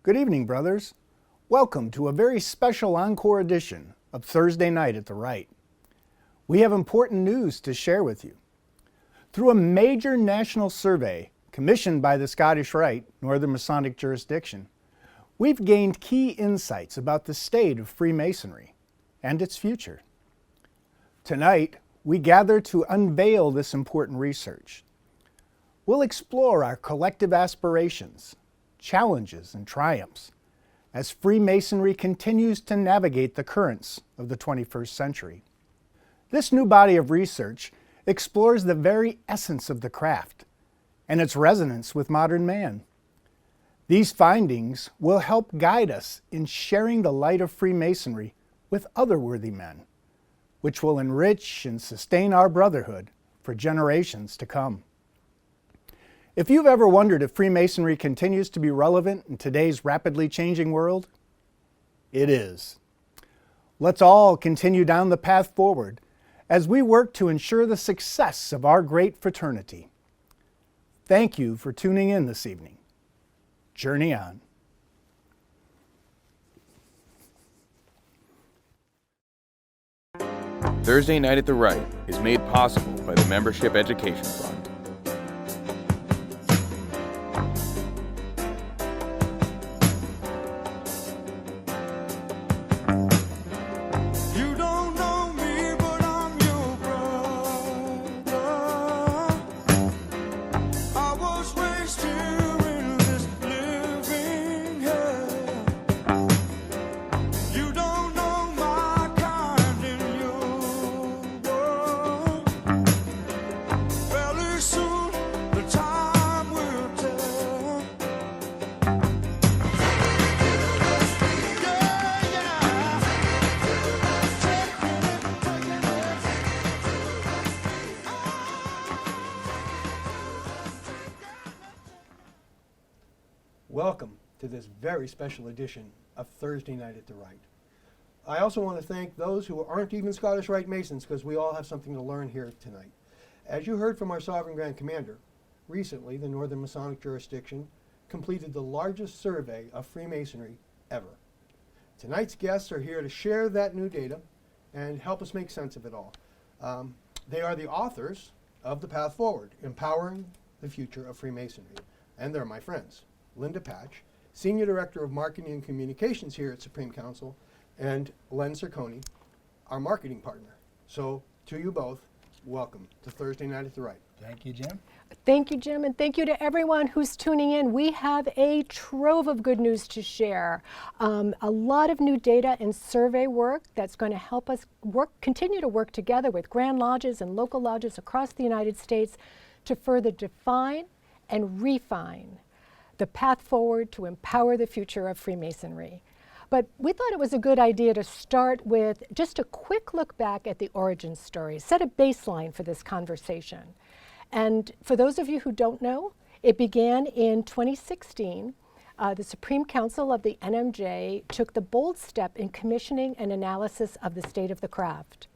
Good evening, brothers. Welcome to a very special encore edition of Thursday Night at the Rite. We have important news to share with you. Through a major national survey commissioned by the Scottish Rite, Northern Masonic Jurisdiction, we've gained key insights about the state of Freemasonry and its future. Tonight, we gather to unveil this important research. We'll explore our collective aspirations, challenges, and triumphs as Freemasonry continues to navigate the currents of the 21st century. This new body of research explores the very essence of the craft and its resonance with modern man. These findings will help guide us in sharing the light of Freemasonry with other worthy men, which will enrich and sustain our brotherhood for generations to come. If you've ever wondered if Freemasonry continues to be relevant in today's rapidly changing world, it is. Let's all continue down the path forward as we work to ensure the success of our great fraternity. Thank you for tuning in this evening. Journey on. Thursday Night at the Rite is made possible by the Membership Education Fund. Welcome to this very special edition of Thursday Night at the Rite. I also want to thank those who aren't even Scottish Rite Masons, because we all have something to learn here tonight. As you heard from our Sovereign Grand Commander, recently the Northern Masonic Jurisdiction completed the largest survey of Freemasonry ever. Tonight's guests are here to share that new data and help us make sense of it all. They are the authors of The Path Forward, Empowering the Future of Freemasonry, and they're my friends. Linda Patch, Senior Director of Marketing and Communications here at Supreme Council, and Len Cerconi, our marketing partner. So, to you both, welcome to Thursday Night at the Rite. Thank you, Jim. Thank you, Jim, and thank you to everyone who's tuning in. We have a trove of good news to share. A lot of new data and survey work that's going to help us continue to work together with Grand Lodges and local lodges across the United States to further define and refine the path forward to empower the future of Freemasonry. But we thought it was a good idea to start with just a quick look back at the origin story, set a baseline for this conversation. And for those of you who don't know, it began in 2016. The Supreme Council of the NMJ took the bold step in commissioning an analysis of the state of the craft.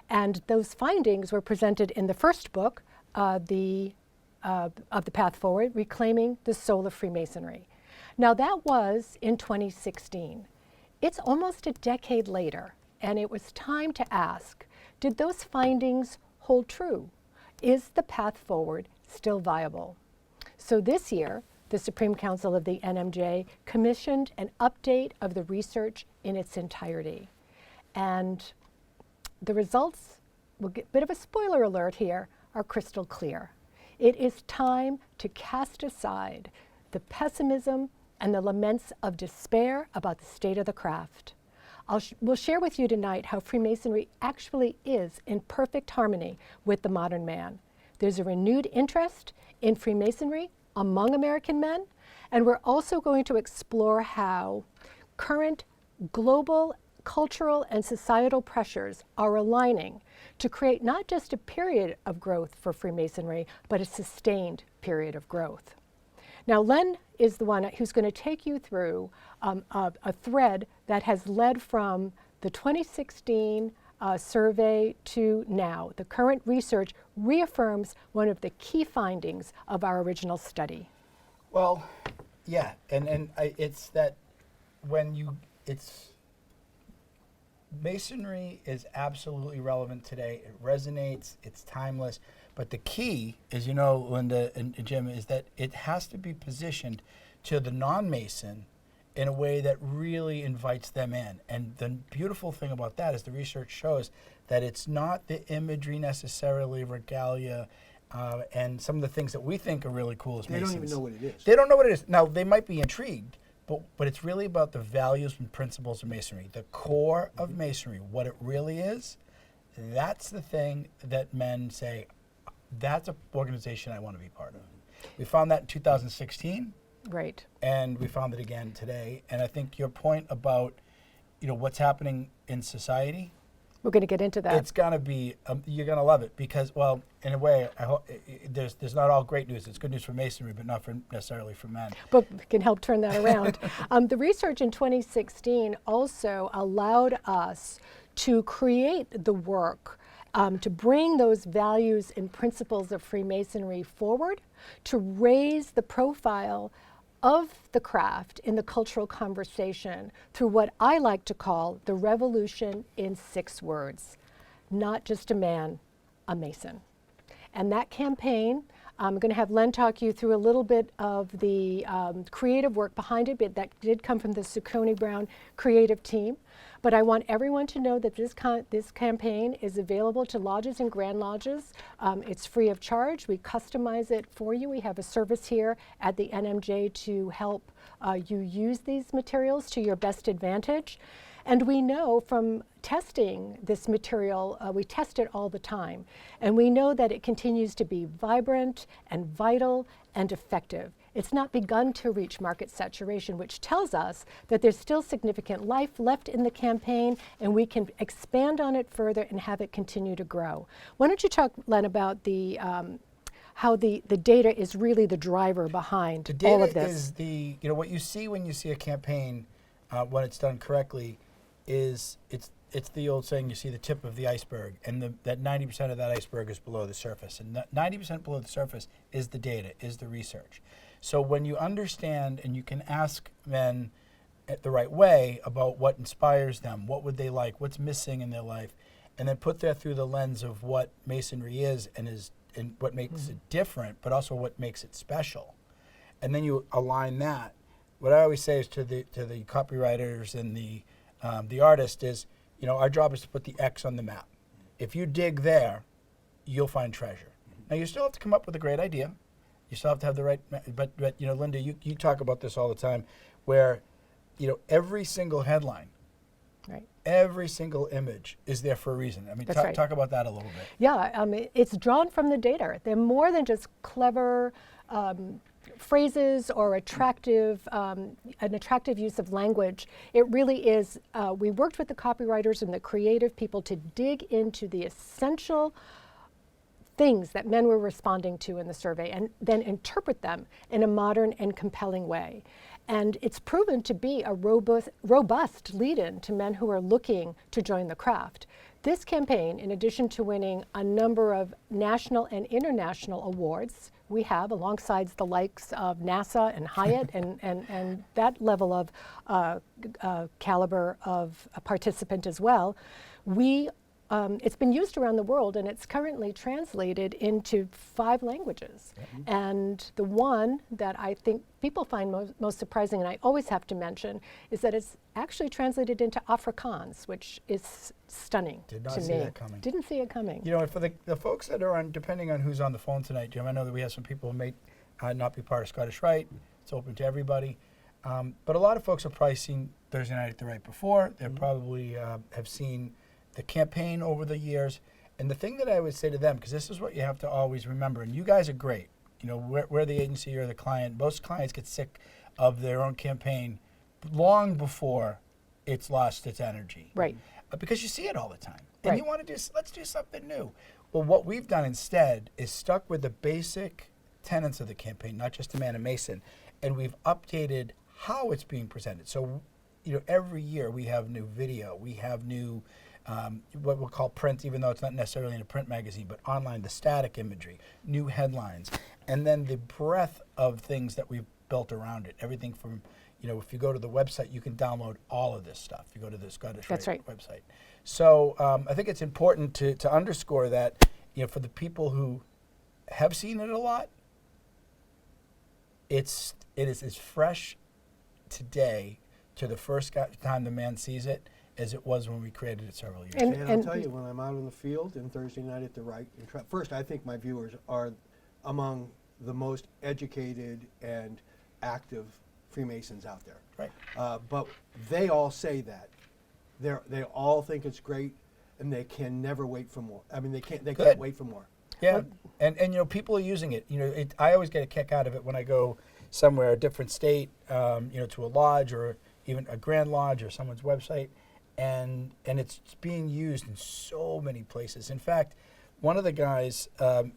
And those findings were presented in the first book, of the Path Forward, Reclaiming the Soul of Freemasonry. Now that was in 2016. It's almost a decade later, and it was time to ask, did those findings hold true? Is the path forward still viable? So this year, the Supreme Council of the NMJ commissioned an update of the research in its entirety. And the results, we'll get a bit of a spoiler alert here, are crystal clear. It is time to cast aside the pessimism and the laments of despair about the state of the craft. We'll share with you tonight how Freemasonry actually is in perfect harmony with the modern man. There's a renewed interest in Freemasonry among American men, and we're also going to explore how current global cultural and societal pressures are aligning to create not just a period of growth for Freemasonry, but a sustained period of growth. Now, Len is the one who's going to take you through a thread that has led from the 2016 survey to now. The current research reaffirms one of the key findings of our original study. Well, Yeah, it's that Masonry is absolutely relevant today. It resonates. It's timeless. But the key, as you know, Linda and Jim, is that it has to be positioned to the non-Mason in a way that really invites them in. And the beautiful thing about that is the research shows that it's not the imagery necessarily, regalia, and some of the things that we think are really cool as They Masons. don't even know what it is. They don't know what it is. Now, they might be intrigued, but it's really about the values and principles of Masonry. The core of Masonry, what it really is, that's the thing that men say, that's an organization I want to be part of. We found that in 2016. Right. And we found it again today. And I think your point about, what's happening in society, We're going to get into that. it's gonna be you're gonna love it because, well, in a way, I hope there's not all great news. It's good news for Masonry, but not necessarily for men. But we can help turn that around. The research in 2016 also allowed us to create the work to bring those values and principles of Freemasonry forward, to raise the profile of the craft in the cultural conversation through what I like to call the revolution in 6 words. Not just a man, a Mason. And that campaign, I'm going to have Len talk you through a little bit of the creative work behind it, but that did come from the Zucconi Brown creative team. But I want everyone to know that this campaign is available to lodges and grand lodges. It's free of charge. We customize it for you. We have a service here at the NMJ to help you use these materials to your best advantage. And we know from testing this material, we test it all the time, and we know that it continues to be vibrant and vital and effective. It's not begun to reach market saturation, which tells us that there's still significant life left in the campaign, and we can expand on it further and have it continue to grow. Why don't you talk, Len, about the how the data is really the driver behind all of this? The data is what you see when you see a campaign when it's done correctly is it's the old saying, you see the tip of the iceberg, and that 90% of that iceberg is below the surface. And 90% below the surface is the data, is the research. So when you understand and you can ask men the right way about what inspires them, what would they like, what's missing in their life, and then put that through the lens of what Masonry is and what makes it different, but also what makes it special. And then you align that. What I always say is to the copywriters and the artist is, our job is to put the X on the map. If you dig there, you'll find treasure. Now, you still have to come up with a great idea. You still have to have the right, but Linda, you talk about this all the time, where, every single headline, Right. every single image is there for a reason. I mean, That's right. talk about that a little bit. Yeah, it's drawn from the data. They're more than just clever phrases or an attractive use of language. It really is, we worked with the copywriters and the creative people to dig into the essential things that men were responding to in the survey and then interpret them in a modern and compelling way. And it's proven to be a robust lead-in to men who are looking to join the craft. This campaign, in addition to winning a number of national and international awards, we have alongside the likes of NASA and Hyatt and that level of caliber of a participant as well. It's been used around the world, and it's currently translated into 5 languages. Mm-hmm. And the one that I think people find most surprising, and I always have to mention, is that it's actually translated into Afrikaans, which is stunning to me. Did not see that coming. Didn't see it coming. For the folks that are on, depending on who's on the phone tonight, Jim, I know that we have some people who may not be part of Scottish Rite. It's open to everybody. But a lot of folks are probably seen Thursday Night at the Rite before. They probably have seen the campaign over the years. And the thing that I would say to them, because this is what you have to always remember, and you guys are great. We're the agency, you're the client. Most clients get sick of their own campaign long before it's lost its energy. Right. Because you see it all the time. And Right. you want to let's do something new. Well, what we've done instead is stuck with the basic tenets of the campaign, not just a man and Mason, and we've updated how it's being presented. So, every year we have new video, we have new what we'll call print, even though it's not necessarily in a print magazine, but online, the static imagery, new headlines, and then the breadth of things that we've built around it. Everything from, if you go to the website, you can download all of this stuff. You go to the Scottish That's Rite right. website. So I think it's important to underscore that, for the people who have seen it a lot, it is as fresh today to the first time the man sees it as it was when we created it several years ago. And I'll tell you, when I'm out in the field in Thursday night at the Rite, first, I think my viewers are among the most educated and active Freemasons out there. Right. But they all say that. They all think it's great, and they can never wait for more. I mean, they can't wait for more. Yeah, and people are using it. I always get a kick out of it when I go somewhere, a different state, to a lodge or even a Grand Lodge or someone's website, and it's being used in so many places. In fact, one of the guys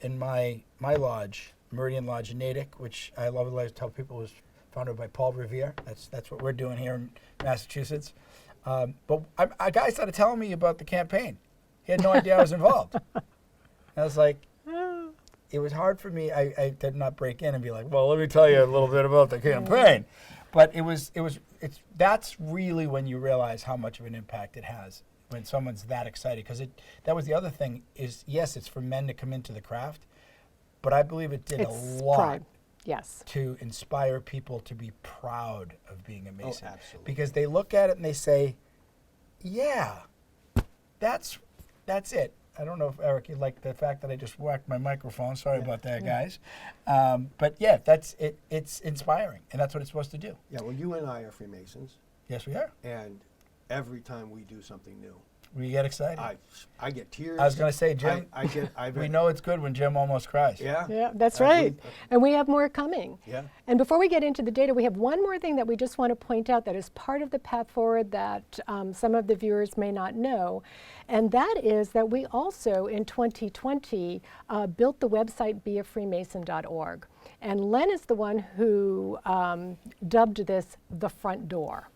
in my lodge, Meridian Lodge in Natick, which I love to tell people was founded by Paul Revere. That's what we're doing here in Massachusetts. But a guy started telling me about the campaign. He had no idea I was involved. I was like, it was hard for me. I did not break in and be like, well, let me tell you a little bit about the campaign. But that's really when you realize how much of an impact it has when someone's that excited. Because that was the other thing is, yes, it's for men to come into the craft, but I believe it did a lot pride. Yes. to inspire people to be proud of being a Mason. Oh, absolutely. Because they look at it and they say, yeah, that's it. I don't know if, Eric, you like the fact that I just whacked my microphone. Sorry about that, guys. But yeah, that's it. It's inspiring, and that's what it's supposed to do. Yeah, well, you and I are Freemasons, Yes, we are. and every time we do something new, We get excited. I get tears. I was going to say, Jim, we know it's good when Jim almost cries. Yeah. Yeah, that's I right. believe- And we have more coming. Yeah. And before we get into the data, we have one more thing that we just want to point out that is part of the path forward that some of the viewers may not know. And that is that we also, in 2020, built the website beafreemason.org. And Len is the one who dubbed this the front door.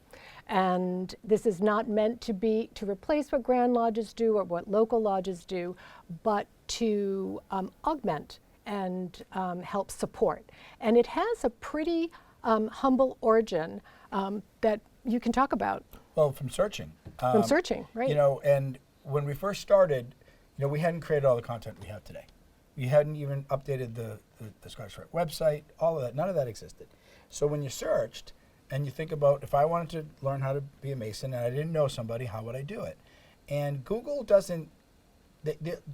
And this is not meant to replace what Grand Lodges do or what local lodges do, but to augment and help support. And it has a pretty humble origin that you can talk about. Well, from searching. From searching, right. And when we first started, we hadn't created all the content we have today. We hadn't even updated the Scottish Rite website, all of that. None of that existed. So when you searched, and you think about, if I wanted to learn how to be a Mason and I didn't know somebody, how would I do it? And Google doesn't,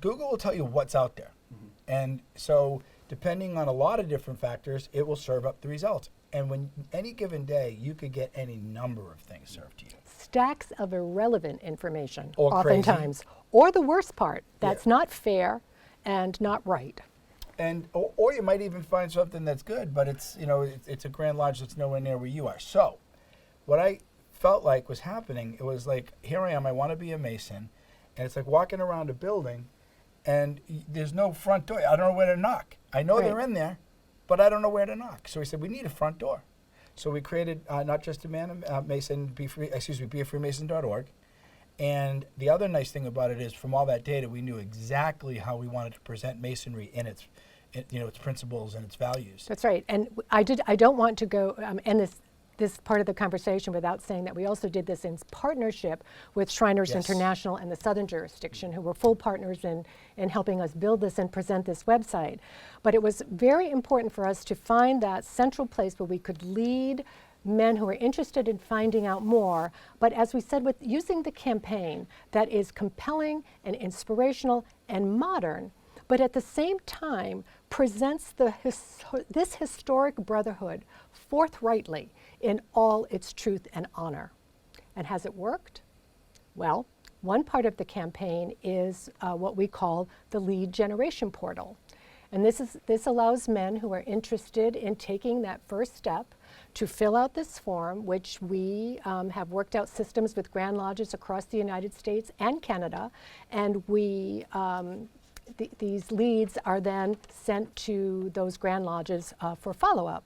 Google will tell you what's out there. Mm-hmm. And so depending on a lot of different factors, it will serve up the results. And when any given day, you could get any number of things served to you. Stacks of irrelevant information, Or oftentimes. crazy. Or the worst part, that's not fair and not right. And or you might even find something that's good, but it's it's a Grand Lodge that's nowhere near where you are. So, what I felt like was happening, it was like, here I am, I want to be a Mason, and it's like walking around a building, and there's no front door. I don't know where to knock. I know they're in there, but I don't know where to knock. So we said we need a front door. So we created not just a Mason, beafreemason.org. And the other nice thing about it is, from all that data, we knew exactly how we wanted to present Masonry in its principles and its values. That's right. And I don't want to go end this part of the conversation without saying that we also did this in partnership with Shriners International and the Southern Jurisdiction, who were full partners in helping us build this and present this website. But it was very important for us to find that central place where we could lead men who are interested in finding out more, but as we said, with using the campaign that is compelling and inspirational and modern, but at the same time presents this historic brotherhood forthrightly in all its truth and honor. And has it worked? Well, one part of the campaign is what we call the lead generation portal. And this allows men who are interested in taking that first step to fill out this form, which we have worked out systems with Grand Lodges across the United States and Canada, and we these leads are then sent to those Grand Lodges for follow-up.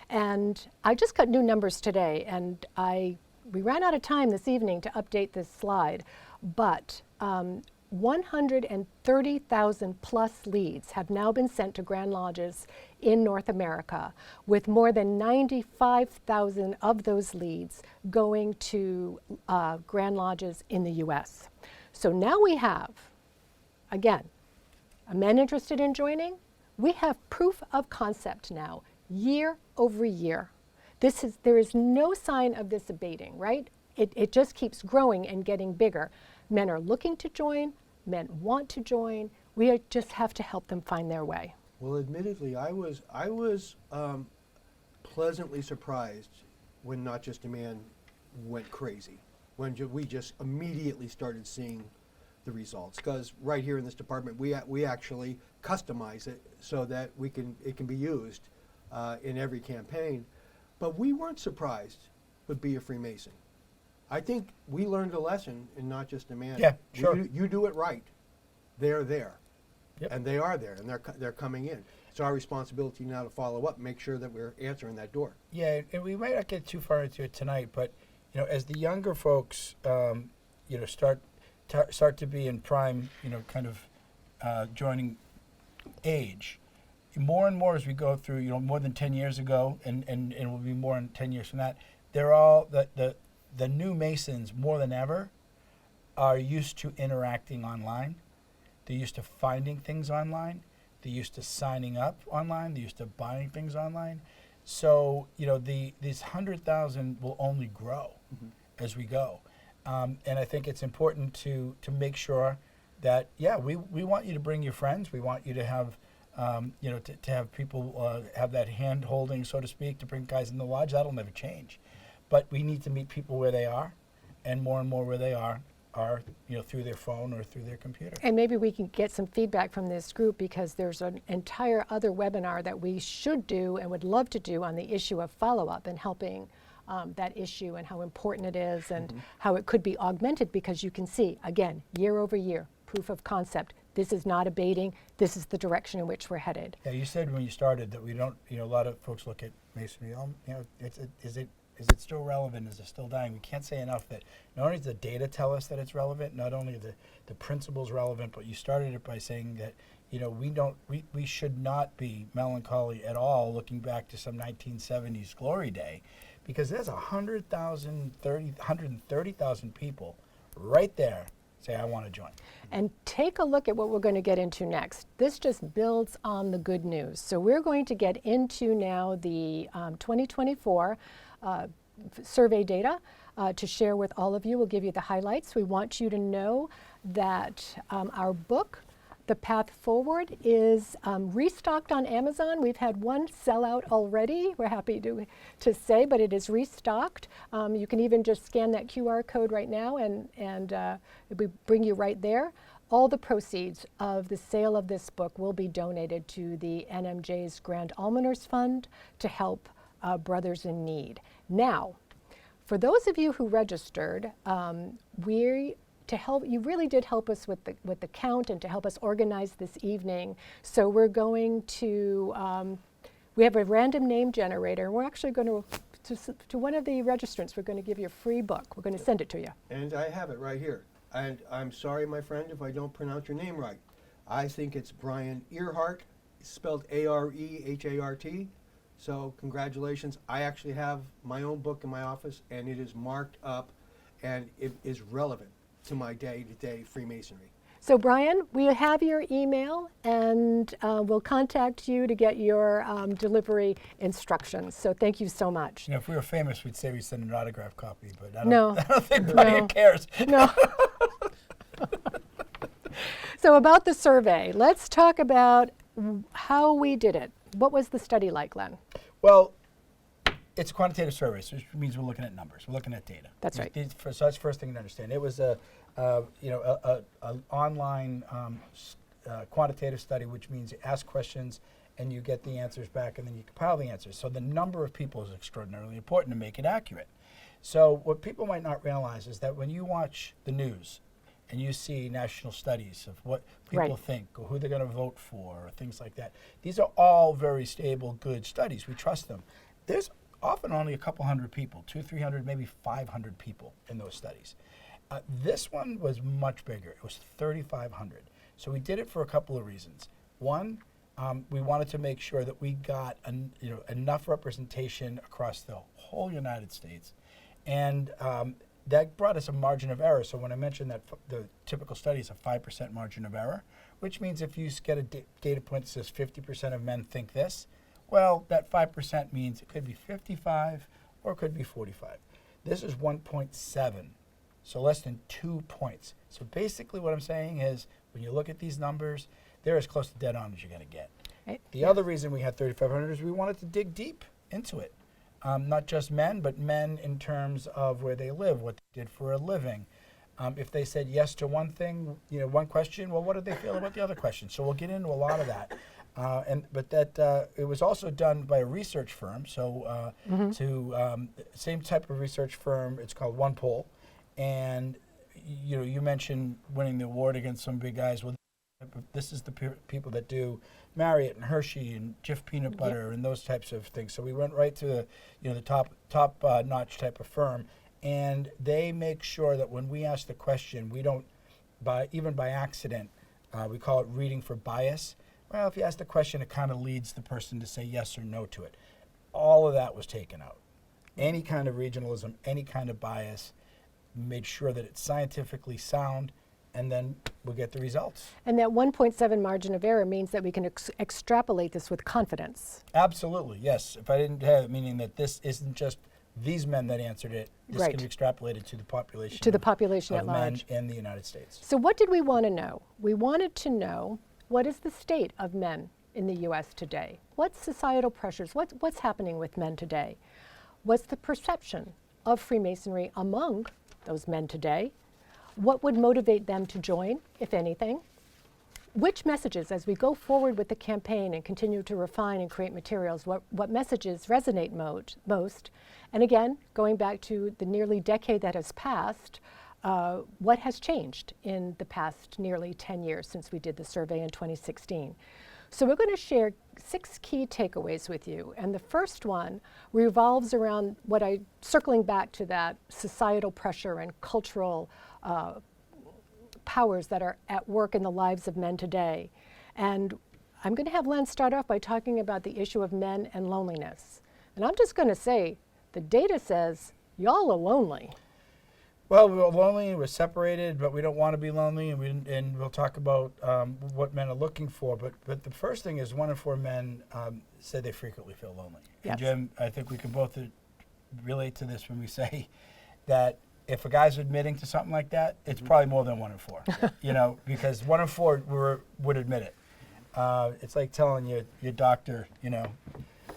And I just got new numbers today, and we ran out of time this evening to update this slide, but 130,000 plus leads have now been sent to Grand Lodges in North America, with more than 95,000 of those leads going to Grand Lodges in the US. So now we have, again, a men interested in joining. We have proof of concept now, year over year. There is no sign of this abating, right? It just keeps growing and getting bigger. Men are looking to join, men want to join. Just have to help them find their way. Well, admittedly, I was pleasantly surprised when Not Just a Man went crazy, when we just immediately started seeing the results. Because right here in this department, we actually customize it so that it can be used in every campaign. But we weren't surprised with Be a Freemason. I think we learned a lesson in Not Just a Man. Yeah, sure. You do it right, they're there. Yep. And they are there, and they're coming in. It's our responsibility now to follow up, make sure that we're answering that door. Yeah, and we might not get too far into it tonight, but as the younger folks, start to be in prime, kind of joining age, more and more as we go through, more than 10 years ago, and it will be more than 10 years from that. They're all the new Masons more than ever are used to interacting online. They're used to finding things online. They're used to signing up online. They're used to buying things online. So, these 100,000 will only grow as we go. And I think it's important to make sure that, we want you to bring your friends. We want you to have, to have people have that hand holding, so to speak, to bring guys in the lodge. That'll never change. But we need to meet people where they are, and more where they are through their phone or through their computer. And maybe we can get some feedback from this group, because there's an entire other webinar that we should do and would love to do on the issue of follow-up and helping that issue and how important it is and how it could be augmented, because you can see, again, year over year, proof of concept. This is not abating. This is the direction in which we're headed. Yeah, you said when you started that we don't, a lot of folks look at Masonry, is it still relevant? Is it still dying? We can't say enough that not only does the data tell us that it's relevant, not only the principles relevant, but you started it by saying that we should not be melancholy at all looking back to some 1970s glory day, because there's 130,000 people right there say, I want to join. And take a look at what we're going to get into next. This just builds on the good news. So we're going to get into now the 2024 survey data to share with all of you. We'll give you the highlights. We want you to know that our book, The Path Forward, is restocked on Amazon. We've had one sellout already, we're happy to say, but it is restocked. You can even just scan that QR code right now and we bring you right there. All the proceeds of the sale of this book will be donated to the NMJ's Grand Almoners Fund to help brothers in need. Now, for those of you who registered, you really did help us with the count and to help us organize this evening. So we're going to, we have a random name generator. We're actually going to one of the registrants, we're going to give you a free book. We're going to send it to you. And I have it right here. And I'm sorry, my friend, if I don't pronounce your name right. I think it's Brian Earhart, spelled A-R-E-H-A-R-T. So congratulations. I actually have my own book in my office, and it is marked up, and it is relevant to my day-to-day Freemasonry. So Brian, we have your email, and we'll contact you to get your delivery instructions. So thank you so much. If we were famous, we'd say we send an autographed copy, but I don't think Brian cares. No. So about the survey, let's talk about how we did it. What was the study like, Len? Well, it's a quantitative survey, so which means we're looking at numbers. We're looking at data. That's right. So that's the first thing to understand. It was an online quantitative study, which means you ask questions and you get the answers back, and then you compile the answers. So the number of people is extraordinarily important to make it accurate. So what people might not realize is that when you watch the news and you see national studies of what people think or who they're going to vote for or things like that, these are all very stable, good studies. We trust them. There's often only a couple hundred people, 200, 300, maybe 500 people in those studies. This one was much bigger. It was 3,500. So we did it for a couple of reasons. One, we wanted to make sure that we got enough representation across the whole United States, and that brought us a margin of error. So when I mentioned that the typical study is a 5% margin of error, which means if you get a data point that says 50% of men think this, well, that 5% means it could be 55 or it could be 45. This is 1.7. So less than 2 points. So basically what I'm saying is when you look at these numbers, they're as close to dead on as you're going to get. The other reason we had 3,500 is we wanted to dig deep into it. Not just men, but men in terms of where they live, what they did for a living. If they said yes to one thing, one question, well, what did they feel about the other question? So we'll get into a lot of that. It was also done by a research firm. So same type of research firm, it's called One Poll. And you mentioned winning the award against some big guys. Well, this is the people that do Marriott and Hershey and Jif peanut butter and those types of things. So we went right to the top notch type of firm, and they make sure that when we ask the question, we don't, even by accident, we call it reading for bias. Well, if you ask the question, it kind of leads the person to say yes or no to it. All of that was taken out. Any kind of regionalism, any kind of bias, made sure that it's scientifically sound, and then we'll get the results. And that 1.7 margin of error means that we can extrapolate this with confidence. Absolutely, yes. If I didn't have it, meaning that this isn't just these men that answered it, this can be extrapolated to the population. To the population at large. Men in the United States. So what did we want to know? We wanted to know what is the state of men in the U.S. today? What's societal pressures? What's happening with men today? What's the perception of Freemasonry among those men today? What would motivate them to join, if anything? Which messages, as we go forward with the campaign and continue to refine and create materials, what messages resonate most? And again, going back to the nearly decade that has passed, what has changed in the past nearly 10 years since we did the survey in 2016? So we're going to share 6 key takeaways with you. And the first one revolves around circling back to that societal pressure and cultural powers that are at work in the lives of men today. And I'm going to have Len start off by talking about the issue of men and loneliness. And I'm just going to say, the data says y'all are lonely. Well, we're lonely, we're separated, but we don't want to be lonely, and we'll talk about what men are looking for. But the first thing is 1 in 4 men say they frequently feel lonely. Yes. And Jim, I think we can both relate to this when we say that if a guy's admitting to something like that, it's probably more than 1 in 4. Because 1 in 4 would admit it. It's like telling your doctor,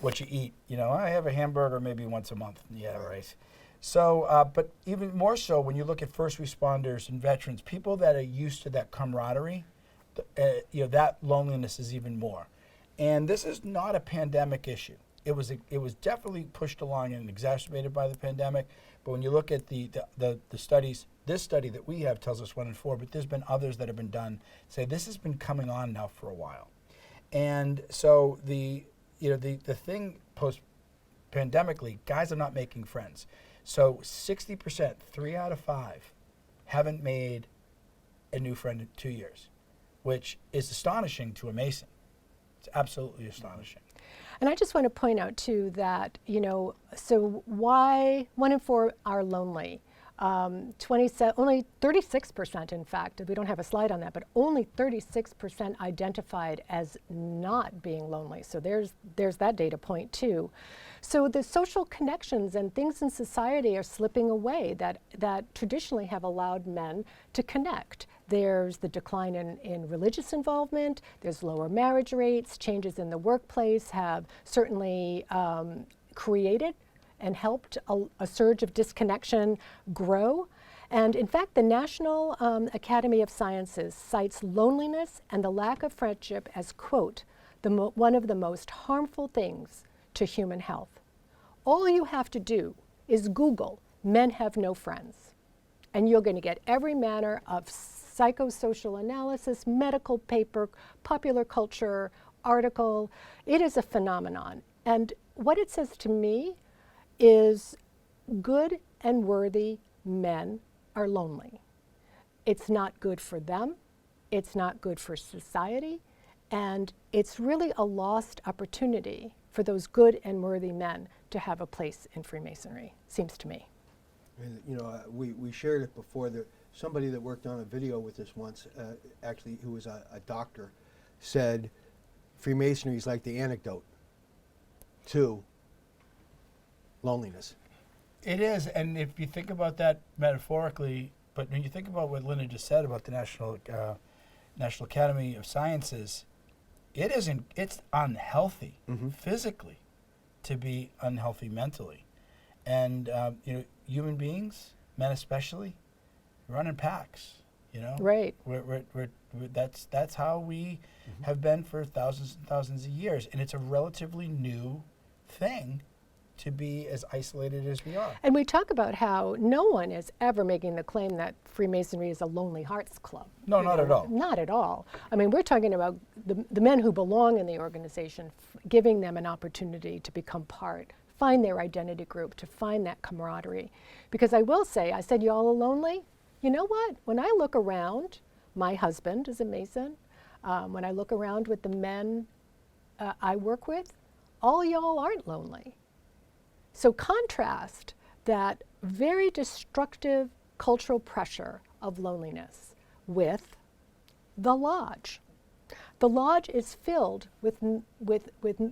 what you eat. I have a hamburger maybe once a month. Yeah, right. So, but even more so when you look at first responders and veterans, people that are used to that camaraderie, that loneliness is even more. And this is not a pandemic issue. It was definitely pushed along and exacerbated by the pandemic. But when you look at the studies, this study that we have tells us 1 in 4, but there's been others that have been done, say this has been coming on now for a while. And so the thing post-pandemically, guys are not making friends. So 60%, 3 out of 5, haven't made a new friend in 2 years, which is astonishing to a Mason. It's absolutely astonishing. And I just want to point out too that, so why 1 in 4 are lonely? Only 36%, in fact, we don't have a slide on that, but only 36% identified as not being lonely. So there's that data point too. So the social connections and things in society are slipping away that traditionally have allowed men to connect. There's the decline in religious involvement, there's lower marriage rates, changes in the workplace have certainly created and helped a surge of disconnection grow. And in fact, the National Academy of Sciences cites loneliness and the lack of friendship as, quote, one of the most harmful things to human health. All you have to do is Google, men have no friends. And you're going to get every manner of psychosocial analysis, medical paper, popular culture, article. It is a phenomenon. And what it says to me is good and worthy men are lonely. it's not good for them, it's not good for society, and it's really a lost opportunity for those good and worthy men to have a place in Freemasonry, seems to me. And, you know, we shared it before. Somebody that worked on a video with us once, actually, who was a doctor, said Freemasonry is like the antidote to loneliness. It is, and if you think about that metaphorically, but when you think about what Linda just said about the National Academy of Sciences, it's unhealthy physically to be unhealthy mentally. And human beings, men especially, run in packs, Right. That's how we have been for thousands and thousands of years, and it's a relatively new thing to be as isolated as we are. And we talk about how no one is ever making the claim that Freemasonry is a lonely hearts club. No, not at all. Not at all. I mean, we're talking about the men who belong in the organization, giving them an opportunity to become part, find their identity group, to find that camaraderie. Because I will say, I said, you all are lonely? You know what? When I look around, my husband is a Mason. When I look around with the men I work with, all y'all aren't lonely. So contrast that very destructive cultural pressure of loneliness with the lodge. The lodge is filled with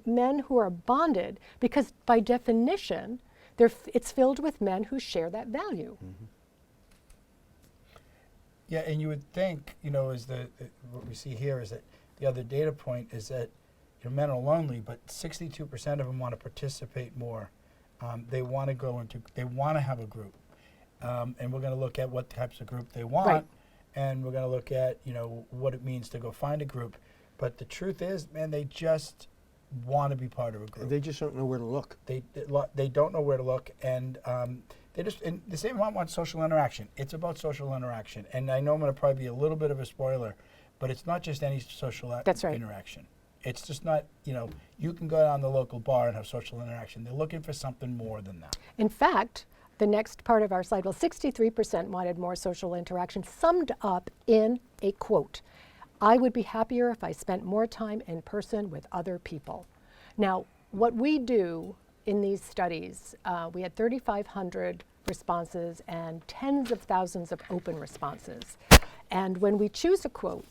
men who are bonded because by definition, it's filled with men who share that value. Yeah, and you would think, is what we see here is that the other data point is that men are lonely, but 62% of them want to participate more. They want to they want to have a group. And we're going to look at what types of group they want. Right. And we're going to look at, what it means to go find a group. But the truth is, man, they just want to be part of a group. They just don't know where to look. They don't know where to look, and and the same amount want social interaction. It's about social interaction. And I know I'm going to probably be a little bit of a spoiler, but it's not just any social That's right. interaction. It's just not, you can go down the local bar and have social interaction. They're looking for something more than that. In fact, the next part of our slide, 63% wanted more social interaction, summed up in a quote: "I would be happier if I spent more time in person with other people." Now, what we do in these studies, we had 3,500 responses and tens of thousands of open responses. And when we choose a quote,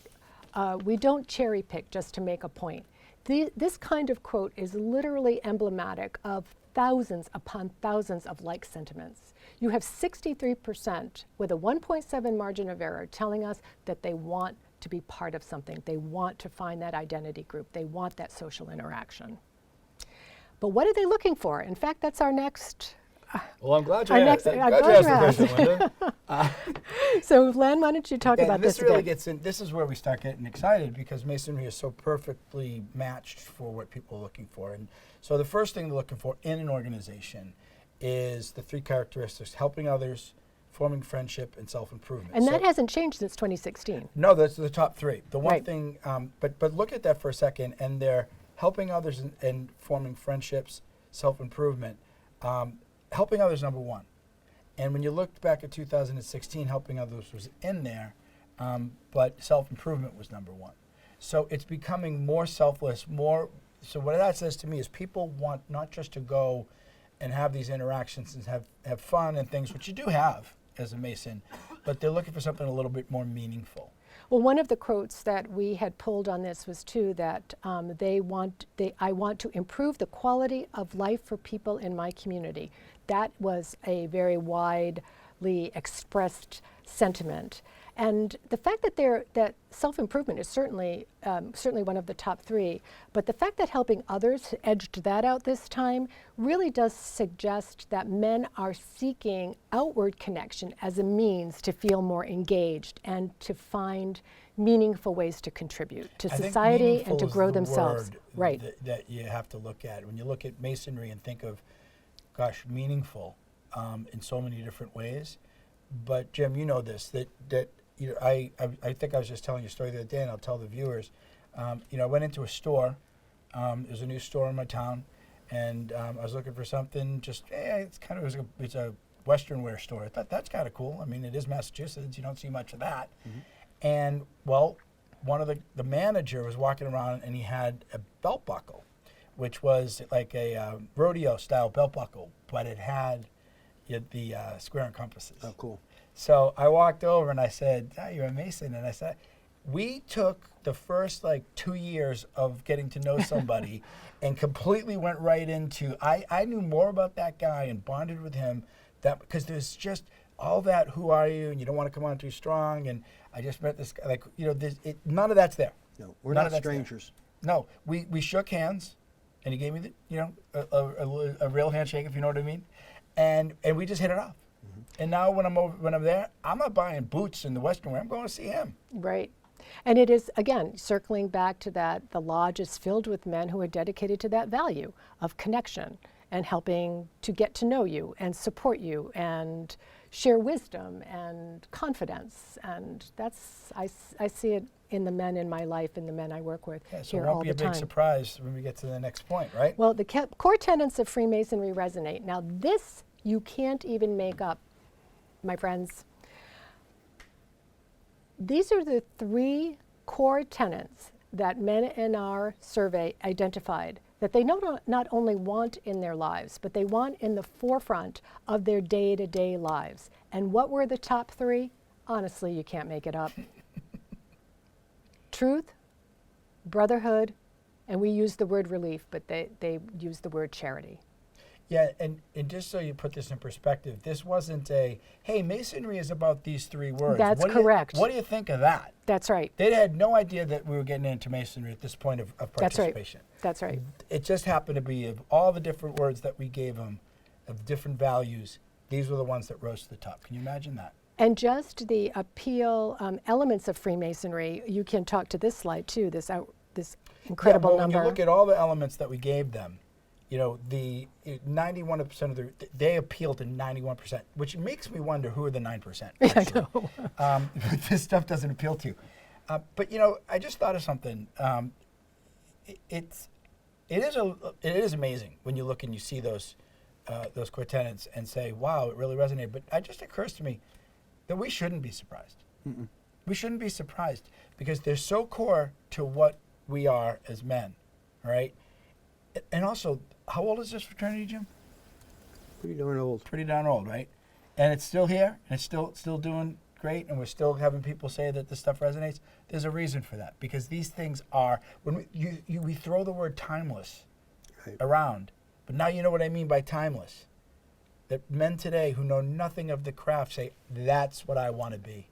we don't cherry pick just to make a point. This kind of quote is literally emblematic of thousands upon thousands of like sentiments. You have 63% with a 1.7 margin of error telling us that they want to be part of something. They want to find that identity group. They want that social interaction. But what are they looking for? In fact, that's our next. Well, I'm glad you Our asked. next- Glad I'm you asked glad the you question, Linda. So, Len, why don't you talk about this This really a bit? gets in. This is where we start getting excited because Masonry is so perfectly matched for what people are looking for. And so the first thing they're looking for in an organization is the three characteristics: helping others, forming friendship, and self-improvement. And So- that hasn't changed since 2016. No, that's the top three. The one Right. thing, but look at that for a second, and they're helping others and forming friendships, self-improvement. Helping others, number one. And when you looked back at 2016, helping others was in there, but self-improvement was number one. So it's becoming more selfless, more. So what that says to me is people want not just to go and have these interactions and have fun and things, which you do have as a Mason, but they're looking for something a little bit more meaningful. Well, one of the quotes that we had pulled on this was too that I want to improve the quality of life for people in my community. That was a very widely expressed sentiment. And the fact that self-improvement is certainly one of the top three, but the fact that helping others edged that out this time really does suggest that men are seeking outward connection as a means to feel more engaged and to find meaningful ways to contribute to I think society meaningful and to is grow the themselves. word Right. that you have to look at. When you look at Masonry and think of, gosh, meaningful in so many different ways. But Jim, you know this, that I think I was just telling you a story the other day, and I'll tell the viewers. I went into a store. There's a new store in my town, and I was looking for something. Just it's Western wear store. I thought that's kind of cool. I mean, it is Massachusetts. You don't see much of that. And, well, one of the manager was walking around and he had a belt buckle, which was like a rodeo-style belt buckle, but it had the square and compasses. Oh, cool. So I walked over and I said, you're a Mason. And I said, we took the first 2 years of getting to know somebody and completely went right into, I knew more about that guy and bonded with him because there's just all that, who are you? And you don't want to come on too strong. And I just met this guy, none of that's there. No, we're None not of that's there. strangers. No, we shook hands and he gave me a real handshake, if you know what I mean. And we just hit it off. And now when I'm there, I'm not buying boots in the Western wear. I'm going to see him. Right. And it is, again, circling back to that, the lodge is filled with men who are dedicated to that value of connection and helping to get to know you and support you and share wisdom and confidence. And that's, I see it in the men in my life and the men I work with Yeah, so here it all won't be the a big time. surprise when we get to the next point, right? Well, the core tenets of Freemasonry resonate. Now this you can't even make up, my friends. These are the 3 core tenets that men in our survey identified that they not only want in their lives, but they want in the forefront of their day-to-day lives. And what were the top 3? Honestly, you can't make it up. Truth, brotherhood, and we use the word relief, but they use the word charity. Yeah, and just so you put this in perspective, this wasn't a, hey, Masonry is about these 3 words. That's correct. What do you think of that? That's right. They had no idea that we were getting into Masonry at this point of That's right. participation. That's right. It just happened to be of all the different words that we gave them, of different values, these were the ones that rose to the top. Can you imagine that? And just the appeal elements of Freemasonry, you can talk to this slide too, this incredible When number. you look at all the elements that we gave them, the 91% they appeal to 91%, which makes me wonder who are the 9%. Actually. I know. This stuff doesn't appeal to. But I just thought of something. It is amazing when you look and you see those core tenets and say, wow, it really resonated. But it just occurs to me that we shouldn't be surprised. We shouldn't be surprised because they're so core to what we are as men, all right? And also, how old is this fraternity, Jim? Pretty darn old. Pretty darn old, right? And it's still here, and it's still doing great, and we're still having people say that this stuff resonates. There's a reason for that, because these things are, when we throw the word timeless around, but now you know what I mean by timeless. That men today who know nothing of the craft say, that's what I want to be.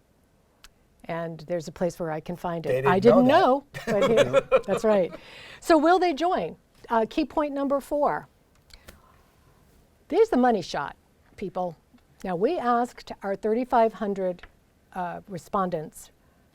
And there's a place where I can find They it. didn't I didn't know know, but here, that's right. So will they join? Key point number 4. There's the money shot, people. Now we asked our 3,500 respondents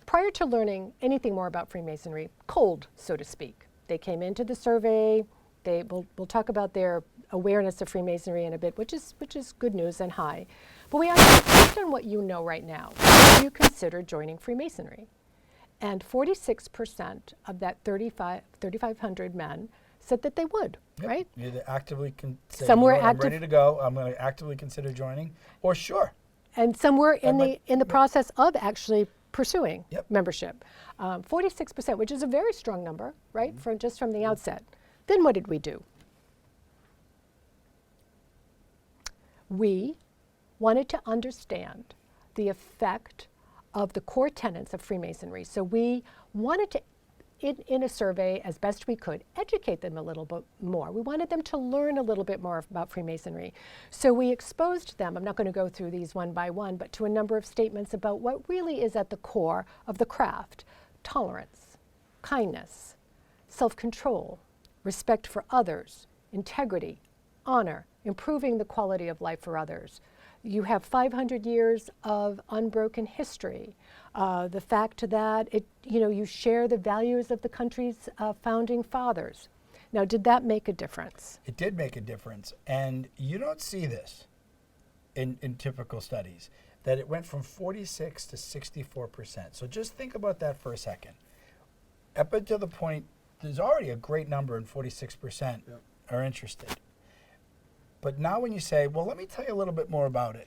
prior to learning anything more about Freemasonry, cold, so to speak. They came into the survey. We'll talk about their awareness of Freemasonry in a bit, which is good news and high. But we asked, based on what you know right now, would you consider joining Freemasonry? And 46% of that 3,500 men said that they would, Yep. right? You either actively can say, Some were I'm active- ready to go, I'm going to actively consider joining, or sure. And some were in might- the process of actually pursuing Yep. membership. 46%, which is a very strong number, right? From the outset. Then what did we do? We wanted to understand the effect of the core tenets of Freemasonry. So we wanted to, in a survey, as best we could, educate them a little bit more. We wanted them to learn a little bit more about Freemasonry. So we exposed them, I'm not going to go through these one by one, but to a number of statements about what really is at the core of the craft: tolerance, kindness, self-control, respect for others, integrity, honor, improving the quality of life for others. You have 500 years of unbroken history. The fact that you share the values of the country's founding fathers. Now, did that make a difference? It did make a difference, and you don't see this in typical studies, that it went from 46 to 64%. So just think about that for a second. Up until the point, there's already a great number, and 46% are interested. But now when you say, well, let me tell you a little bit more about it.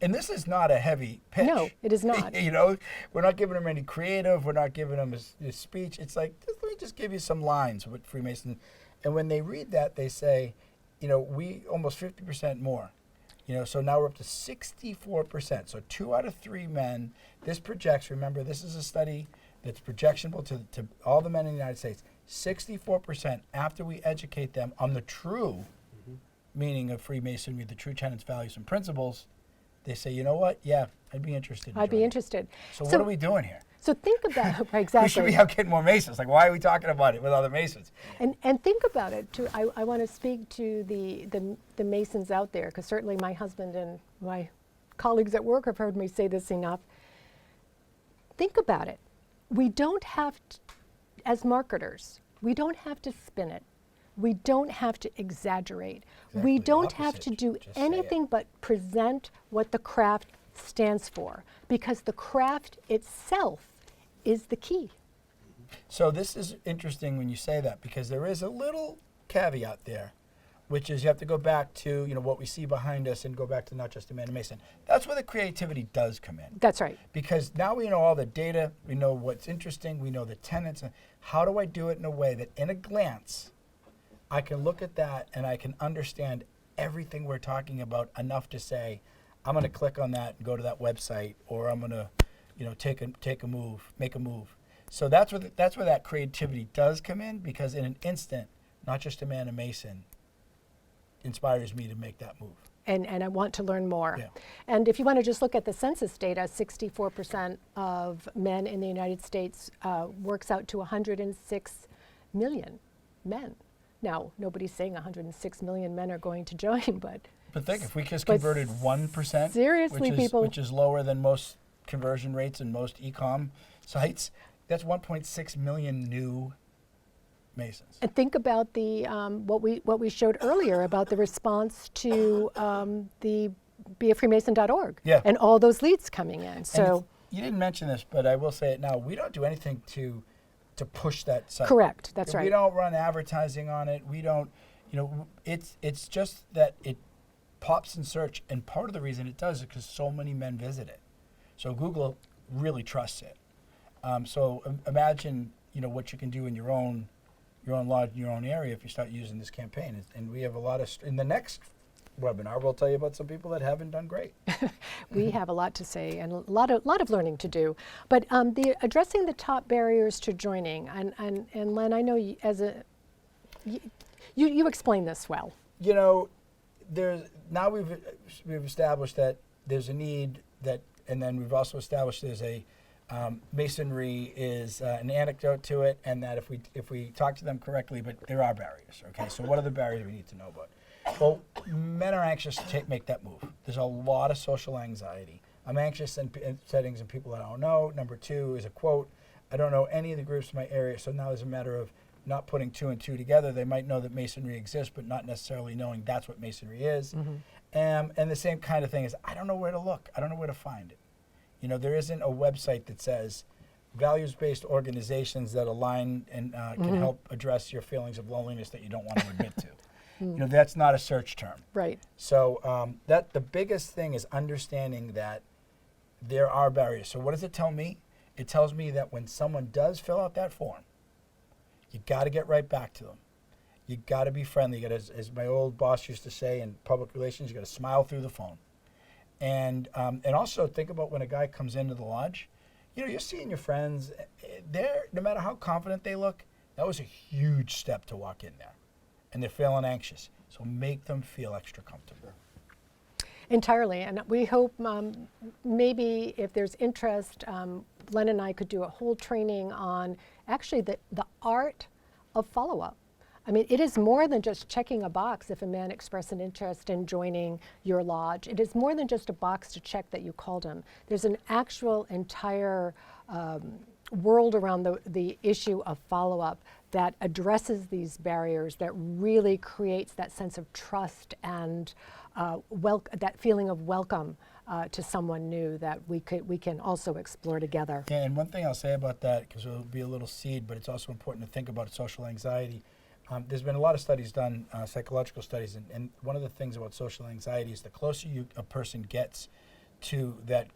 And this is not a heavy pitch. No, it is not. You know, we're not giving them any creative. We're not giving them a speech. It's like, let me just give you some lines with Freemason. And when they read that, they say, you know, we almost 50% more. You know, so now we're up to 64%. So 2 out of 3 men. This projects, remember, this is a study that's projectionable to all the men in the United States. 64% after we educate them on the true meaning of Freemasonry, the true tenets, values, and principles, they say, you know what? Yeah, I'd be interested. I'd be interested. So what are we doing here? So think about exactly. We should be out getting more Masons. Like, why are we talking about it with other Masons? And think about it too. I want to speak to the Masons out there, because certainly my husband and my colleagues at work have heard me say this enough. Think about it. We don't have to, as marketers, we don't have to spin it. We don't have to exaggerate. Exactly We the don't have opposite. to do Just say anything but present what the craft stands for, because the craft itself is the key. So this is interesting when you say that, because there is a little caveat there, which is you have to go back to, you know, what we see behind us and go back to not just a man and Mason. That's where the creativity does come in. That's right. Because now we know all the data, we know what's interesting, we know the tenets, and how do I do it in a way that in a glance, I can look at that and I can understand everything we're talking about enough to say, I'm going to click on that and go to that website, or I'm going to, you know, take a move, make a move. So that's where that creativity does come in, because in an instant, not just a man and Mason inspires me to make that move. And I want to learn more. Yeah. And if you want to just look at the census data, 64% of men in the United States works out to 106 million men. Now, nobody's saying 106 million men are going to join, but think if we just but converted 1%, seriously, people, which is lower than most conversion rates in most e-com sites, that's 1.6 million new Masons. and think about the what we showed earlier about the response to the beafreemason.org Yeah. and all those leads coming in. So You didn't mention this, but I will say it now. We don't do anything to push that site. correct, that's We right. don't run advertising on it. We don't, you know, it's just that it pops in search, and part of the reason it does is because so many men visit it. So Google really trusts it. Imagine, you know, what you can do in your own lodge, in your own area if you start using this campaign. And we have a lot of, in the next webinar, we'll tell you about some people that haven't done great. We have a lot to say and a lot of learning to do. But addressing the top barriers to joining, and Len, I know you, you explain this well. You know, now we've established that there's a need, that, and then we've also established there's a Masonry is an anecdote to it, and that if we talk to them correctly, but there are barriers. Okay, so what are the barriers we need to know about? Well, men are anxious to make that move. There's a lot of social anxiety. I'm anxious in settings and people I don't know. Number 2 is a quote. I don't know any of the groups in my area, so now there's a matter of not putting 2 and 2 together. They might know that Masonry exists, but not necessarily knowing that's what Masonry is. And the same kind of thing is, I don't know where to look. I don't know where to find it. You know, there isn't a website that says values-based organizations that align and can help address your feelings of loneliness that you don't want to admit to. You know, that's not a search term. Right. So that the biggest thing is understanding that there are barriers. So what does it tell me? It tells me that when someone does fill out that form, you got to get right back to them. You got to be friendly. You got, as my old boss used to say in public relations, you got to smile through the phone. And also think about when a guy comes into the lodge. You know, you're seeing your friends. They're, no matter how confident they look, that was a huge step to walk in there. And they're feeling anxious. So make them feel extra comfortable. Entirely, and we hope maybe if there's interest, Len and I could do a whole training on actually the art of follow-up. I mean, it is more than just checking a box if a man expressed an interest in joining your lodge. It is more than just a box to check that you called him. There's an actual entire world around the issue of follow-up that addresses these barriers, that really creates that sense of trust and that feeling of welcome to someone new that we can also explore together. Yeah, and one thing I'll say about that, because it'll be a little seed, but it's also important to think about social anxiety. There's been a lot of studies done, psychological studies, and one of the things about social anxiety is the closer a person gets to that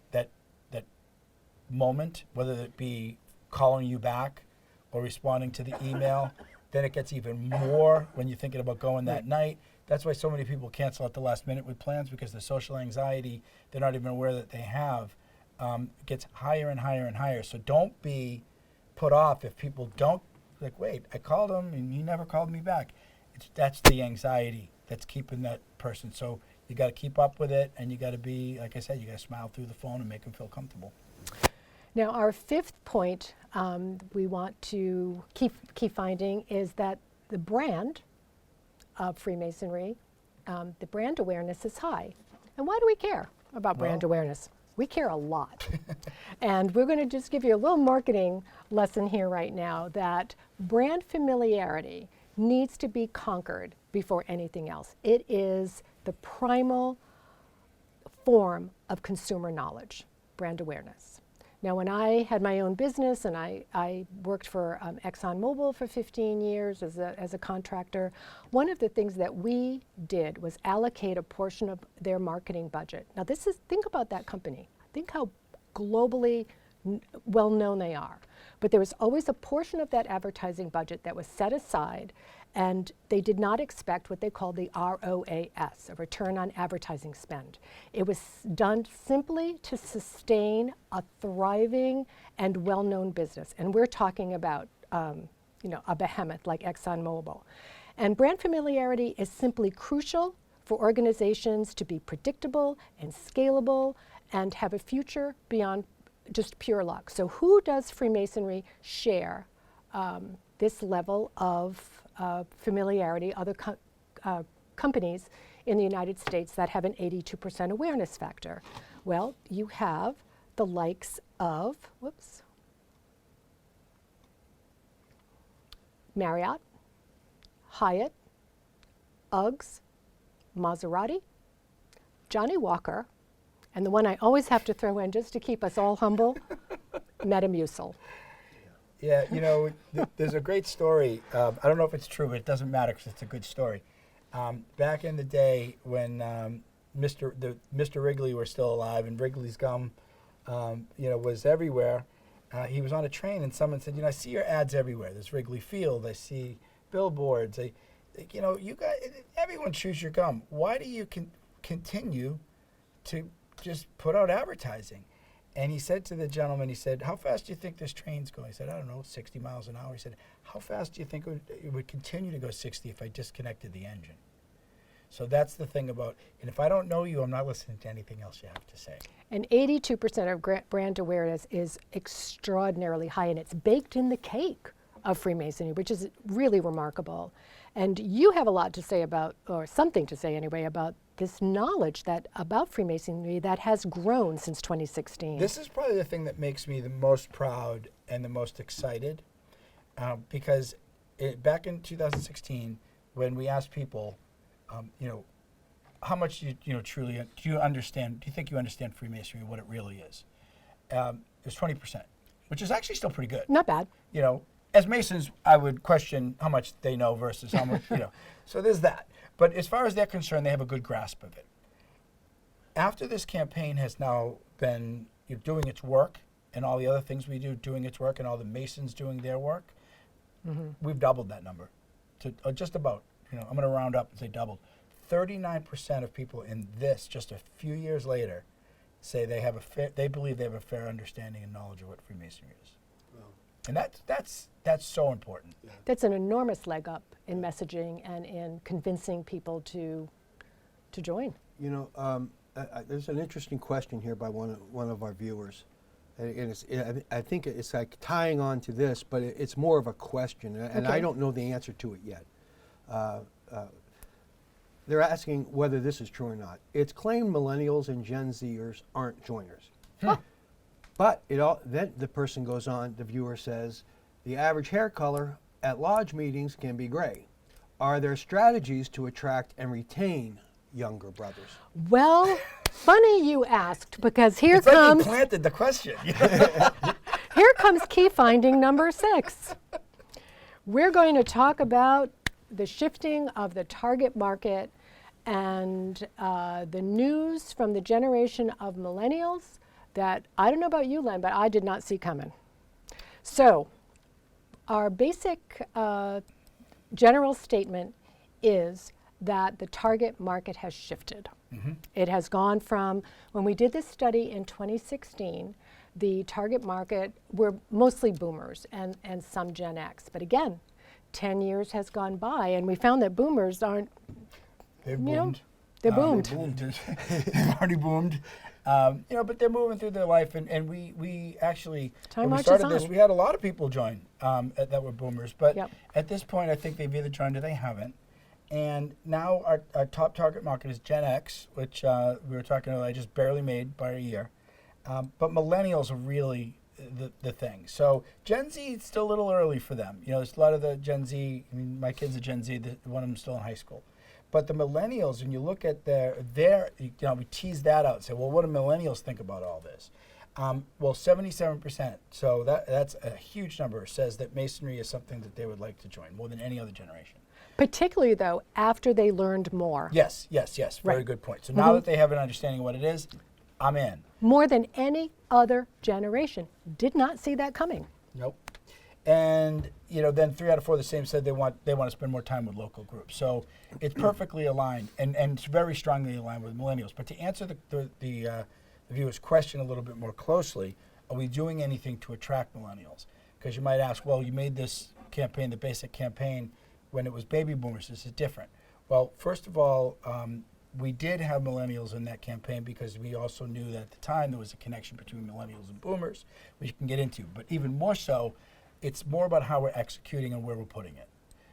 moment, whether it be calling you back or responding to the email, then it gets even more when you're thinking about going that night. That's why so many people cancel at the last minute with plans, because the social anxiety they're not even aware that they have gets higher and higher and higher. So don't be put off if people don't, like, wait, I called him and he never called me back. That's the anxiety that's keeping that person. So you got to keep up with it, and you got to be, like I said, you got to smile through the phone and make them feel comfortable. Now, our fifth point we want to keep finding is that the brand of Freemasonry, the brand awareness is high. And why do we care about brand awareness? We care a lot. And we're going to just give you a little marketing lesson here right now, that brand familiarity needs to be conquered before anything else. It is the primal form of consumer knowledge, brand awareness. Now, when I had my own business and I worked for ExxonMobil for 15 years as a contractor, one of the things that we did was allocate a portion of their marketing budget. Now, think about that company. Think how globally well known they are. But there was always a portion of that advertising budget that was set aside, and they did not expect what they called the ROAS, a return on advertising spend. It was done simply to sustain a thriving and well-known business. And we're talking about a behemoth like ExxonMobil. And brand familiarity is simply crucial for organizations to be predictable and scalable and have a future beyond just pure luck. So who does Freemasonry share this level of familiarity? Other companies in the United States that have an 82% awareness factor. Well, you have the likes of, Marriott, Hyatt, Uggs, Maserati, Johnny Walker, and the one I always have to throw in just to keep us all humble, Metamucil. Yeah, there's a great story. I don't know if it's true, but it doesn't matter because it's a good story. Back in the day when Mr. Wrigley were still alive and Wrigley's gum, was everywhere, he was on a train and someone said, I see your ads everywhere. There's Wrigley Field. I see billboards. You guys, everyone chews your gum. Why do you continue to just put out advertising? And he said to the gentleman, he said, how fast do you think this train's going? He said, I don't know, 60 miles an hour. He said, how fast do you think it would continue to go 60 if I disconnected the engine? So that's the thing about, and if I don't know you, I'm not listening to anything else you have to say. And 82% of brand awareness is extraordinarily high, and it's baked in the cake of Freemasonry, which is really remarkable. And you have a lot to say about, or something to say anyway, about this knowledge about Freemasonry that has grown since 2016. This is probably the thing that makes me the most proud and the most excited, because back in 2016, when we asked people, how much do you understand? Do you think you understand Freemasonry, what it really is? It was 20%, which is actually still pretty good. Not bad. As Masons, I would question how much they know versus how much, So there's that. But as far as they're concerned, they have a good grasp of it. After this campaign has now been doing its work, and all the other things we do doing its work, and all the Masons doing their work, we've doubled that number to just about, I'm going to round up and say doubled. 39% of people in this, just a few years later, say they believe they have a fair understanding and knowledge of what Freemasonry is. And that's so important. That's an enormous leg up in messaging and in convincing people to join. There's an interesting question here by one of our viewers, and I think it's like tying on to this, but it's more of a question, and I don't know the answer to it yet. They're asking whether this is true or not. It's claimed millennials and Gen Zers aren't joiners. But then the person goes on, the viewer says, the average hair color at lodge meetings can be gray. Are there strategies to attract and retain younger brothers? Well, funny you asked, because here it's comes... Like you planted the question. Here comes key finding number 6. We're going to talk about the shifting of the target market and the news from the generation of millennials that, I don't know about you, Len, but I did not see coming. So our basic general statement is that the target market has shifted. It has gone from, when we did this study in 2016, the target market were mostly boomers and some Gen X. But again, 10 years has gone by and we found that boomers aren't, They've you know, boomed. they're boomed. They've already boomed. You know, but they're moving through their life, and we actually, Time when we marches started this, on. we had a lot of people join that were boomers, but Yep. at this point, I think they've either joined or they haven't. And now our top target market is Gen X, which we were talking about, I just barely made by a year. But millennials are really the thing. So Gen Z, it's still a little early for them. You know, there's a lot of the Gen Z, I mean, my kids are Gen Z, one of them's still in high school. But the millennials, when you look at their, you know, we tease that out and say, well, what do millennials think about all this? Well, 77%, so that's a huge number, says that Masonry is something that they would like to join more than any other generation. Particularly, though, after they learned more. Yes, very Right. good point. So now that they have an understanding of what it is, I'm in. More than any other generation. Did not see that coming. Nope. And you know, then 3 out of 4 the same said they want to spend more time with local groups. So it's perfectly aligned, and it's very strongly aligned with millennials. But to answer the viewer's question a little bit more closely, are we doing anything to attract millennials? Because you might ask, well, you made this campaign, the basic campaign, when it was baby boomers. This is different. Well, first of all, we did have millennials in that campaign because we also knew that at the time there was a connection between millennials and boomers, which you can get into. But even more so, it's more about how we're executing and where we're putting it.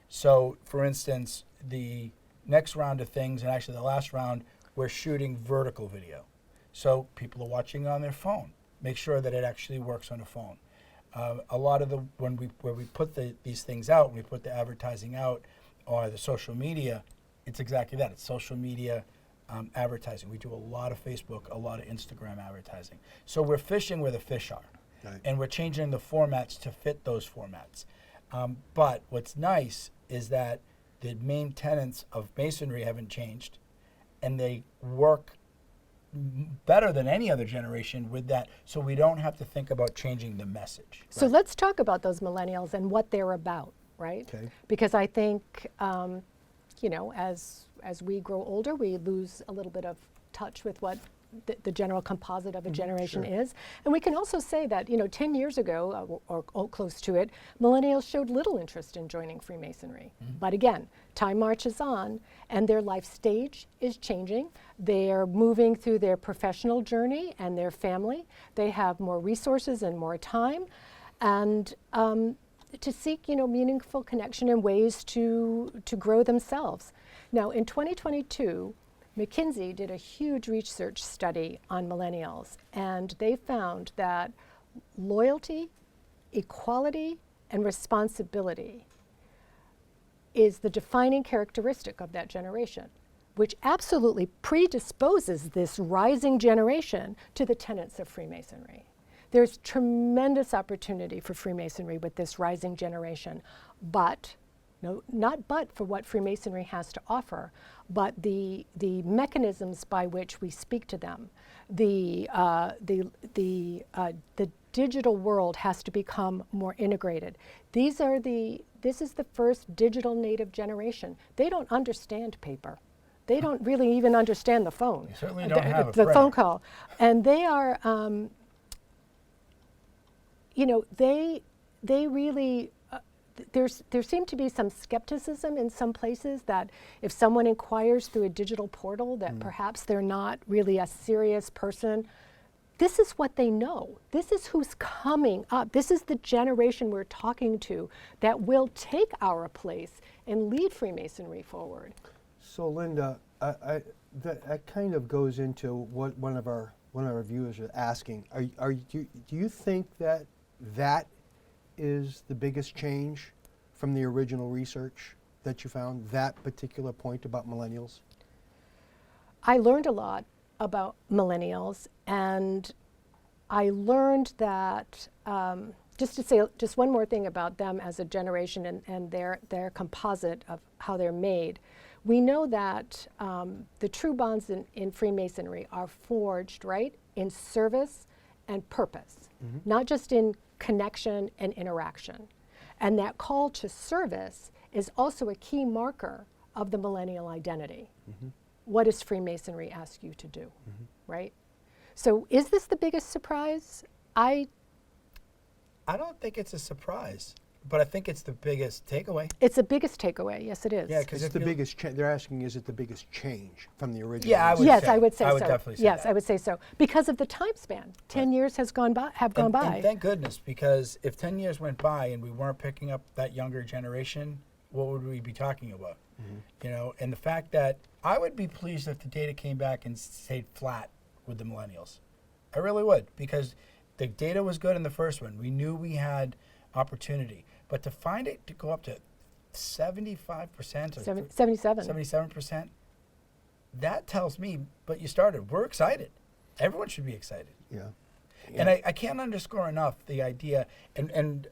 So, for instance, the next round of things, and actually the last round, we're shooting vertical video. So people are watching on their phone. Make sure that it actually works on a phone. A lot of where we put these things out, when we put the advertising out, or the social media, it's exactly that. It's social media advertising. We do a lot of Facebook, a lot of Instagram advertising. So we're fishing where the fish are. Right. And we're changing the formats to fit those formats. But what's nice is that the main tenets of Masonry haven't changed, and they work better than any other generation with that, so we don't have to think about changing the message. So let's talk about those millennials and what they're about, right? Okay. Because I think, you know, as we grow older, we lose a little bit of touch with what the general composite of a generation sure. is. And we can also say that, you know, 10 years ago, or close to it, millennials showed little interest in joining Freemasonry. But again, time marches on, and their life stage is changing. They're moving through their professional journey and their family. They have more resources and more time. And to seek, you know, meaningful connection and ways to grow themselves. Now, in 2022, McKinsey did a huge research study on millennials, and they found that loyalty, equality, and responsibility is the defining characteristic of that generation, which absolutely predisposes this rising generation to the tenets of Freemasonry. There's tremendous opportunity for Freemasonry with this rising generation, but not but for what Freemasonry has to offer, but the mechanisms by which we speak to them. The digital world has to become more integrated. This is the first digital native generation. They don't understand paper. They don't really even understand the phone. They certainly don't have a the printer. phone call, and they are, you know, they really. There seemed to be some skepticism in some places that if someone inquires through a digital portal that perhaps they're not really a serious person. This is what they know. This is who's coming up. This is the generation we're talking to that will take our place and lead Freemasonry forward. So Linda, that kind of goes into what one of our viewers are asking. Do you think that is the biggest change from the original research that you found, that particular point about millennials? I learned a lot about millennials, and I learned that just to say just one more thing about them as a generation and their composite of how they're made. We know that the true bonds in Freemasonry are forged, right, in service and purpose, not just in connection and interaction. And that call to service is also a key marker of the millennial identity. What does Freemasonry ask you to do, right? So is this the biggest surprise? I don't think it's a surprise, but I think it's the biggest takeaway. It's the biggest takeaway, yes it is. Yeah, because It's the biggest they're asking, is it the biggest change from the original? Yeah, I would Yes, say. I would say I so. would definitely say yes, that. I would say so. Because of the time span. 10 years has gone by, And by. thank goodness, because if 10 years went by and we weren't picking up that younger generation, what would we be talking about? You know, and the fact that I would be pleased if the data came back and stayed flat with the millennials. I really would, because the data was good in the first one. We knew we had opportunity, but to find it to go up to 75% or 77. 77%, that tells me, but you started. We're excited. Everyone should be excited. Yeah. And I can't underscore enough the idea, and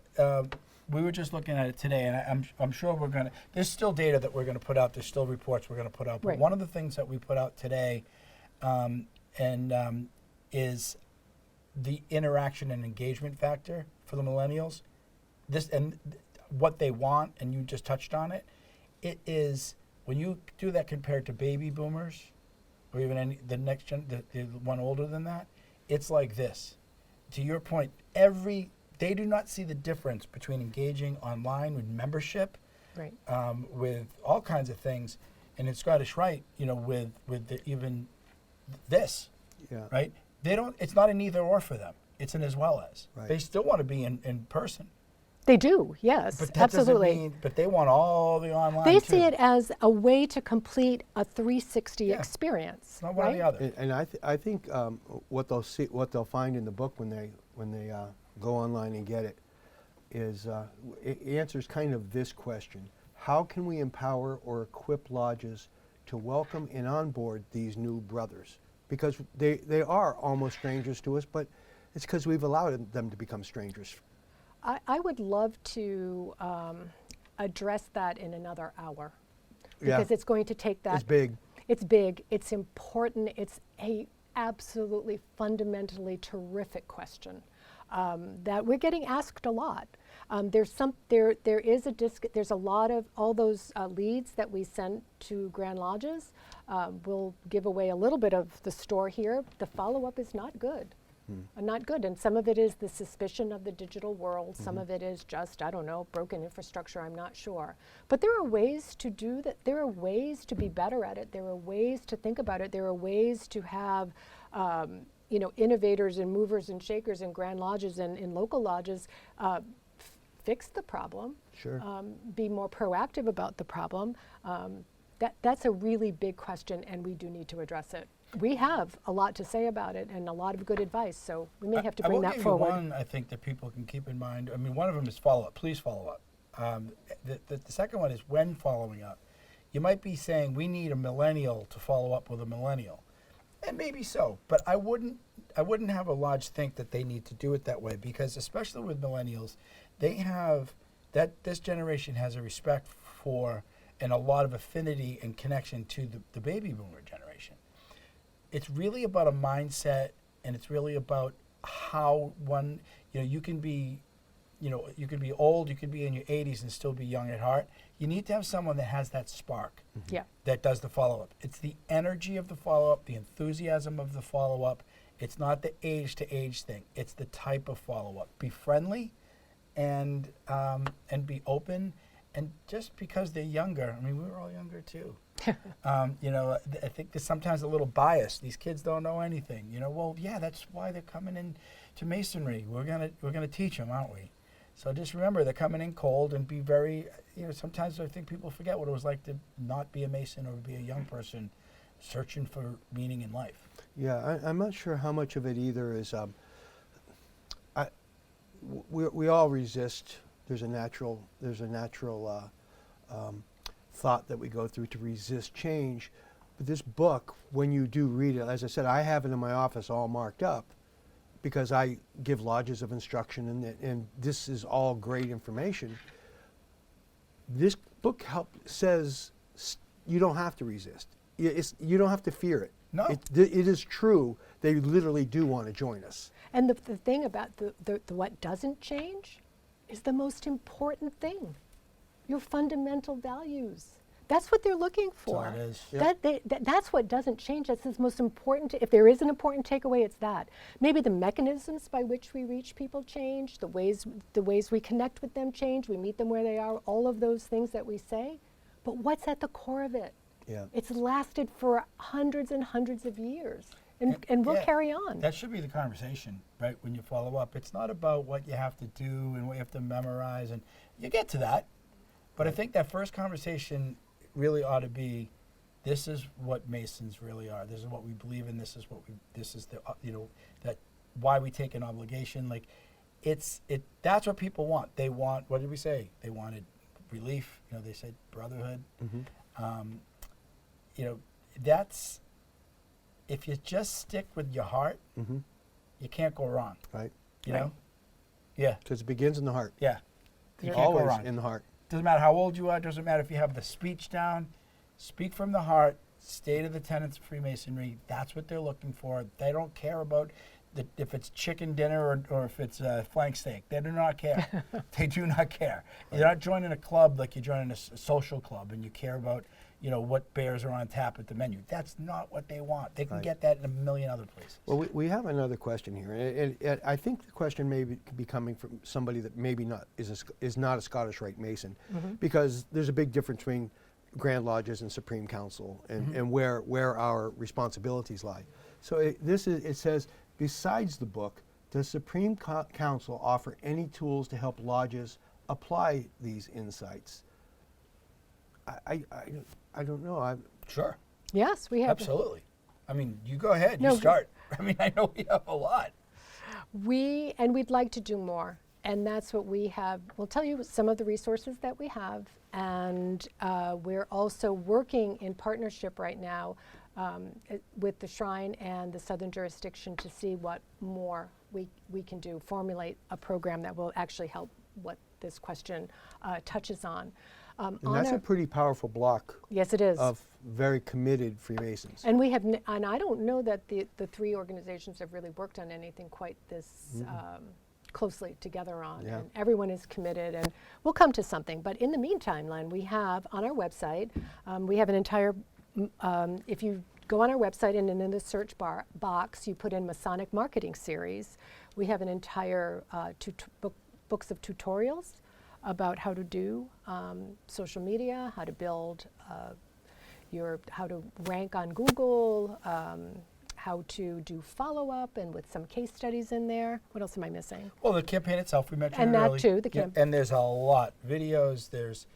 we were just looking at it today, and I'm sure we're going to, there's still data that we're going to put out, there's still reports we're going to put out, but Right. one of the things that we put out today is the interaction and engagement factor for the millennials. What they want, and you just touched on it, it is, when you do that compared to baby boomers, or even the next gen, the one older than that, it's like this. To your point, they do not see the difference between engaging online with membership, Right. with all kinds of things, and in Scottish Rite, you know, with even this, Yeah. right? They don't. It's not an either or for them. It's an as well as. Right. They still want to be in person, They do, yes, but that absolutely. doesn't mean. But they want all the online. They too. see it as a way to complete a 360 Yeah. experience. It's not one or right? the other. And I think what they'll find in the book when they go online and get it is it answers kind of this question: how can we empower or equip lodges to welcome and onboard these new brothers? Because they are almost strangers to us, but it's because we've allowed them to become strangers. I would love to address that in another hour, Yeah. because it's going to take that. It's big. It's big. It's important. It's a absolutely fundamentally terrific question that we're getting asked a lot. There's a lot of all those leads that we send to Grand Lodges. We'll give away a little bit of the store here. The follow-up is not good. Not good, and some of it is the suspicion of the digital world. Some of it is just, I don't know, broken infrastructure, I'm not sure. But there are ways to do that. There are ways to be better at it. There are ways to think about it. There are ways to have innovators and movers and shakers in Grand Lodges and in local lodges fix the problem, Sure. be more proactive about the problem. That's a really big question, and we do need to address it. We have a lot to say about it and a lot of good advice, so we may have to bring that I will forward. give you one, I think, that people can keep in mind. I mean, one of them is follow-up. Please follow up. The second one is when following up. You might be saying, we need a millennial to follow up with a millennial. And maybe so, but I wouldn't have a lodge think that they need to do it that way, because especially with millennials, they have, this generation has a respect for and a lot of affinity and connection to the baby boomer generation. It's really about a mindset, and it's really about how one, you can be old, you can be in your 80s and still be young at heart. You need to have someone that has that spark. Yeah. That does the follow-up. It's the energy of the follow-up, the enthusiasm of the follow-up. It's not the age-to-age thing. It's the type of follow-up. Be friendly and be open. And just because they're younger, I mean, we were all younger too. I think there's sometimes a little bias. These kids don't know anything. Well, yeah, that's why they're coming in to Masonry. We're gonna teach them, aren't we? So just remember, they're coming in cold, and be very, sometimes I think people forget what it was like to not be a Mason or be a young person searching for meaning in life. Yeah, I'm not sure how much of it either is. We all resist. There's a natural thought that we go through to resist change. But this book, when you do read it, as I said, I have it in my office all marked up. because I give lodges of instruction, and this is all great information. This book says you don't have to resist. You don't have to fear it. No. It is true. They literally do want to join us. And the thing about the what doesn't change is the most important thing. Your fundamental values. That's what they're looking for. all it is. That's what doesn't change. That's the most important. If there is an important takeaway, it's that. Maybe the mechanisms by which we reach people change, the ways we connect with them change, we meet them where they are, all of those things that we say. But what's at the core of it? Yeah. It's lasted for hundreds and hundreds of years. And we'll Yeah, carry on. That should be the conversation, right? When you follow up, it's not about what you have to do and what you have to memorize, and you get to that. But I think that first conversation really ought to be, this is what Masons really are. This is what we believe in. This is the that why we take an obligation. Like, that's what people want. They want, what did we say? They wanted relief. They said brotherhood. That's, if you just stick with your heart, you can't go wrong. Right. You know? Yeah. Because it begins in the heart. Yeah. You can't Always go wrong. in the heart. Doesn't matter how old you are. Doesn't matter if you have the speech down. Speak from the heart. State of the tenets of Freemasonry. That's what they're looking for. They don't care about if it's chicken dinner or if it's flank steak. They do not care. They do not care. You're not joining a club like you're joining a social club, and you care about what beers are on tap at the menu. That's not what they want. They can get that in a million other places. Well, we have another question here, and I think the question may be coming from somebody that maybe is not a Scottish Rite Mason, because there's a big difference between Grand Lodges and Supreme Council, and where our responsibilities lie. So it says, besides the book, does Supreme Council offer any tools to help lodges apply these insights? I don't know. Sure. Yes, we have. Absolutely. I mean, you go ahead. No, you start. I mean, I know we have a lot. We'd like to do more, and that's what we have. We'll tell you some of the resources that we have, and we're also working in partnership right now with the Shrine and the Southern Jurisdiction to see what more we can do, formulate a program that will actually help what this question touches on. And that's a pretty powerful block. Yes, it is. Of very committed Freemasons. And we have, and I don't know that the three organizations have really worked on anything quite this closely together on. Yeah. And everyone is committed, and we'll come to something. But in the meantime, Len, we have on our website, we have an entire, if you go on our website and in the search box, you put in Masonic Marketing Series, we have an entire books of tutorials about how to do social media, how to build how to rank on Google, how to do follow-up, and with some case studies in there. What else am I missing? Well, the campaign itself, we mentioned And early. that too, the campaign. And there's a lot. Videos, there's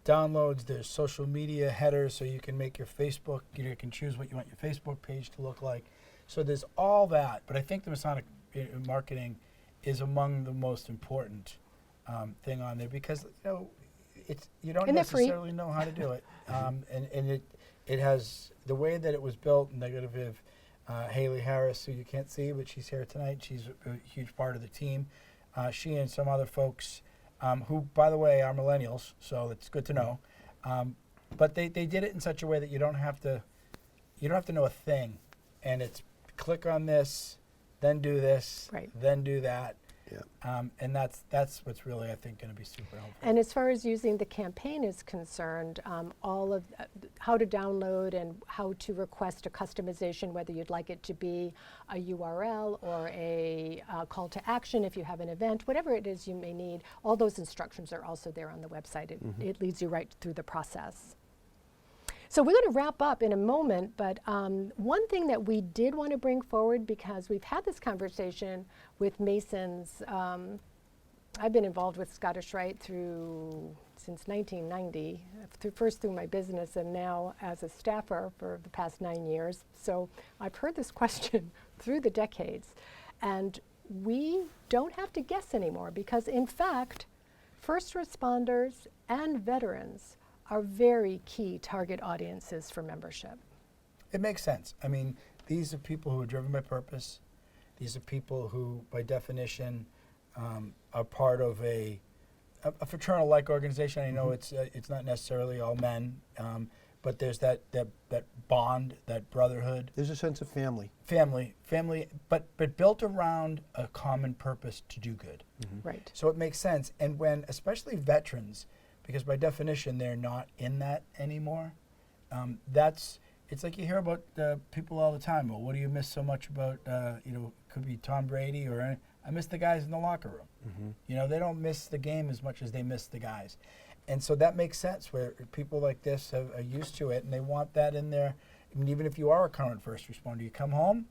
downloads, there's social media headers, so you can make your Facebook, you can choose what you want your Facebook page to look like. So there's all that, but I think the Masonic marketing is among the most important thing on there, because you don't necessarily know how to do it, and it has the way that it was built. Negative Haley Harris, who you can't see, but she's here tonight. She's a huge part of the team. She and some other folks, who, by the way, are millennials, so it's good to know. But they did it in such a way that you don't have to know a thing, and it's click on this, then do this, then do that. Yeah. And that's what's really, I think, going to be super helpful. And as far as using the campaign is concerned, all of how to download and how to request a customization, whether you'd like it to be a URL or a call to action if you have an event, whatever it is you may need, all those instructions are also there on the website. It leads you right through the process. So we're going to wrap up in a moment, but one thing that we did want to bring forward, because we've had this conversation with Masons. I've been involved with Scottish Rite since 1990, first through my business and now as a staffer for the past 9 years. So I've heard this question through the decades, and we don't have to guess anymore, because in fact, first responders and veterans are very key target audiences for membership. It makes sense. I mean, these are people who are driven by purpose. These are people who, by definition, are part of a fraternal-like organization. I know it's not necessarily all men, but there's that bond, that brotherhood. There's a sense of family. Family, but built around a common purpose to do good. Right. So it makes sense. And when, especially veterans, because by definition they're not in that anymore, it's like you hear about people all the time. Well, what do you miss so much about, could be Tom Brady or I miss the guys in the locker room. They don't miss the game as much as they miss the guys. And so that makes sense where people like this are used to it and they want that in there. I mean, even if you are a current first responder, you come home,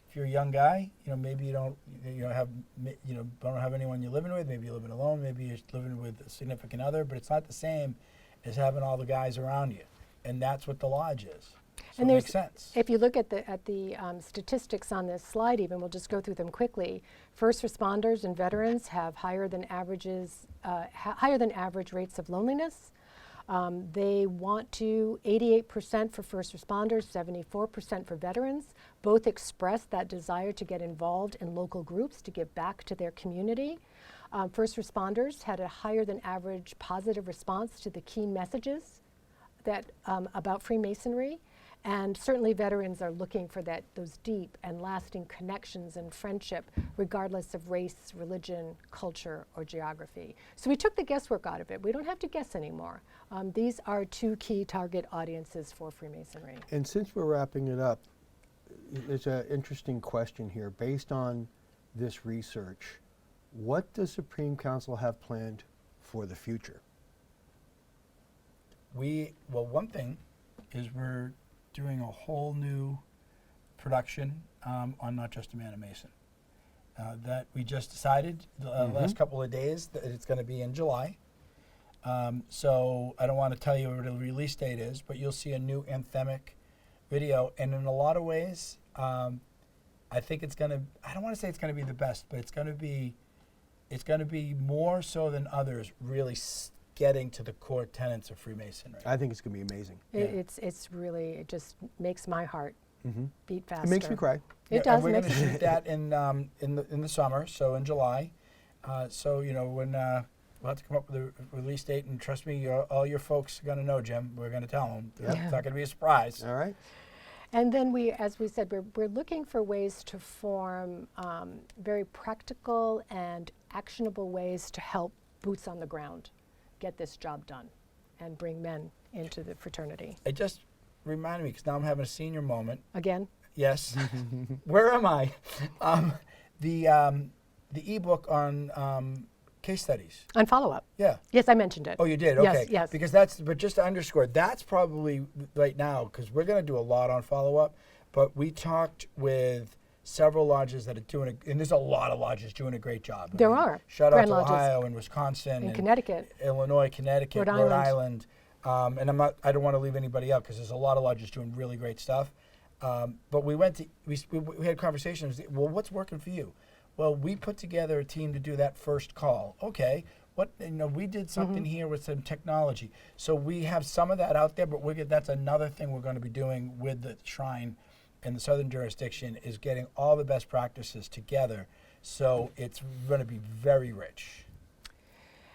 if you're a young guy, maybe you don't have anyone you're living with, maybe you're living alone, maybe you're living with a significant other, but it's not the same as having all the guys around you. And that's what the lodge is. So And it makes sense. if you look at the statistics on this slide, even we'll just go through them quickly. First responders and veterans have higher than average rates of loneliness. They want to 88% for first responders, 74% for veterans. Both express that desire to get involved in local groups to give back to their community. First responders had a higher than average positive response to the key messages that about Freemasonry. And certainly veterans are looking for those deep and lasting connections and friendship, regardless of race, religion, culture, or geography. So we took the guesswork out of it. We don't have to guess anymore. These are two key target audiences for Freemasonry. And since we're wrapping it up, there's an interesting question here. Based on this research, what does Supreme Council have planned for the future? One thing is we're doing a whole new production on Not Just a Man, a Mason. That we just decided the last couple of days that it's going to be in July. So I don't want to tell you what the release date is, but you'll see a new anthemic video. And in a lot of ways, I think it's going to, I don't want to say it's going to be the best, but it's going to be more so than others really getting to the core tenets of Freemasonry. I think it's going to be amazing. It's really, it just makes my heart beat faster. It makes me cry. It does. And we're going to shoot that in the summer, so in July. When we'll have to come up with a release date, and trust me, all your folks are going to know, Jim. We're going to tell them. Yep. It's not going to be a surprise. All right. And then as we said, we're looking for ways to form very practical and actionable ways to help boots on the ground get this job done and bring men into the fraternity. It just reminded me, because now I'm having a senior moment. Again? Yes. Where am I? The ebook on case studies. On follow-up. Yeah. Yes, I mentioned it. Oh, you did? Yes, Okay. yes. Because but just to underscore, that's probably right now, because we're going to do a lot on follow-up, but we talked with several lodges that are doing and there's a lot of lodges doing a great job. There are. Shout out Grand to lodges. Ohio and Wisconsin In Connecticut. Illinois, Connecticut, Rhode Island. And I don't want to leave anybody out because there's a lot of lodges doing really great stuff. But we had conversations. Well, what's working for you? Well, we put together a team to do that first call. Okay, we did something here with some technology. So we have some of that out there, but that's another thing we're going to be doing with the Shrine in the Southern jurisdiction, is getting all the best practices together. So it's going to be very rich.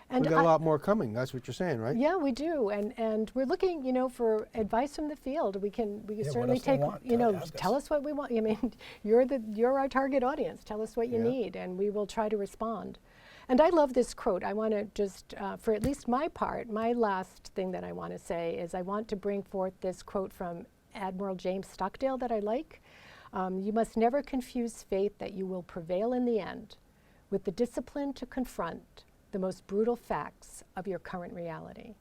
And We've got a lot more coming. That's what you're saying, right? Yeah, we do, and we're looking, for advice from the field. We can certainly else do you take, want? tell us what we want. I mean, you're our target audience. Tell us what you need, and we will try to respond. And I love this quote. I want to just, for at least my part, my last thing that I want to say is I want to bring forth this quote from Admiral James Stockdale that I like. You must never confuse faith that you will prevail in the end with the discipline to confront the most brutal facts of your current reality.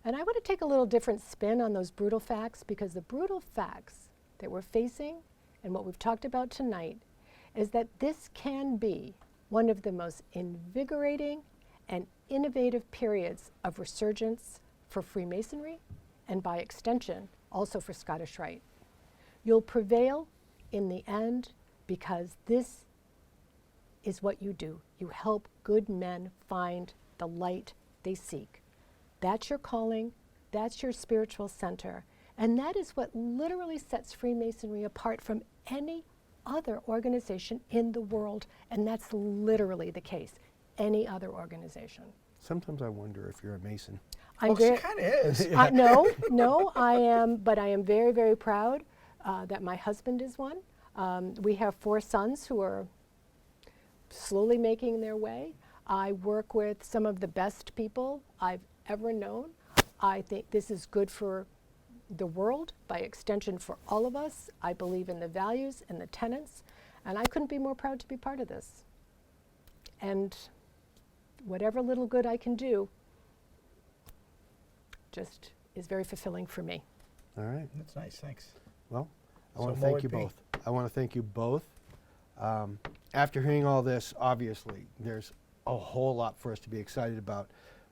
And I want to take a little different spin on those brutal facts, because the brutal facts that we're facing and what we've talked about tonight is that this can be one of the most invigorating and innovative periods of resurgence for Freemasonry, and by extension, also for Scottish Rite. You'll prevail in the end because this is what you do. You help good men find the light they seek. That's your calling, that's your spiritual center, and that is what literally sets Freemasonry apart from any other organization in the world, and that's literally the case. Any other organization. Sometimes I wonder if you're a Mason. I'm Well, she very, kind of is. no, I am, but I am very, very proud that my husband is one. We have 4 sons who are slowly making their way. I work with some of the best people I've ever known. I think this is good for the world, by extension for all of us. I believe in the values and the tenets, and I couldn't be more proud to be part of this. And whatever little good I can do just is very fulfilling for me. All right. That's nice, thanks. Well, I So want to more thank you would be. both. I want to thank you both. After hearing all this, obviously, there's a whole lot for us to be excited about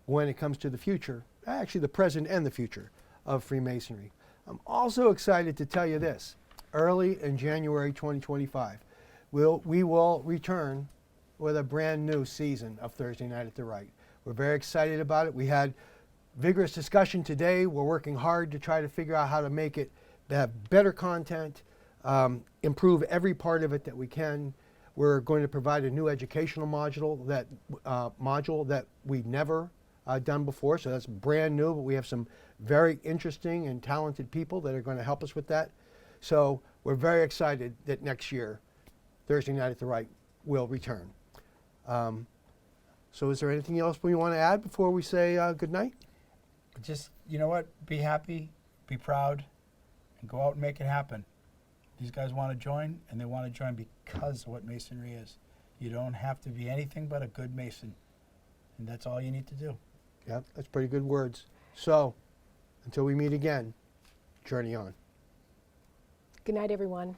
when it comes to the future, actually the present and the future of Freemasonry. I'm also excited to tell you this. Early in January 2025, we will return with a brand new season of Thursday Night at the Rite. We're very excited about it. We had vigorous discussion today. We're working hard to try to figure out how to make it have better content, improve every part of it that we can. We're going to provide a new educational module that we've never done before, so that's brand new, but we have some very interesting and talented people that are going to help us with that. So we're very excited that next year, Thursday Night at the Rite will return. So is there anything else we want to add before we say good night? Just, you know what? Be happy, be proud, and go out and make it happen. These guys want to join, and they want to join because of what Masonry is. You don't have to be anything but a good Mason, and that's all you need to do. Yep, that's pretty good words. So, until we meet again, journey on. Good night, everyone.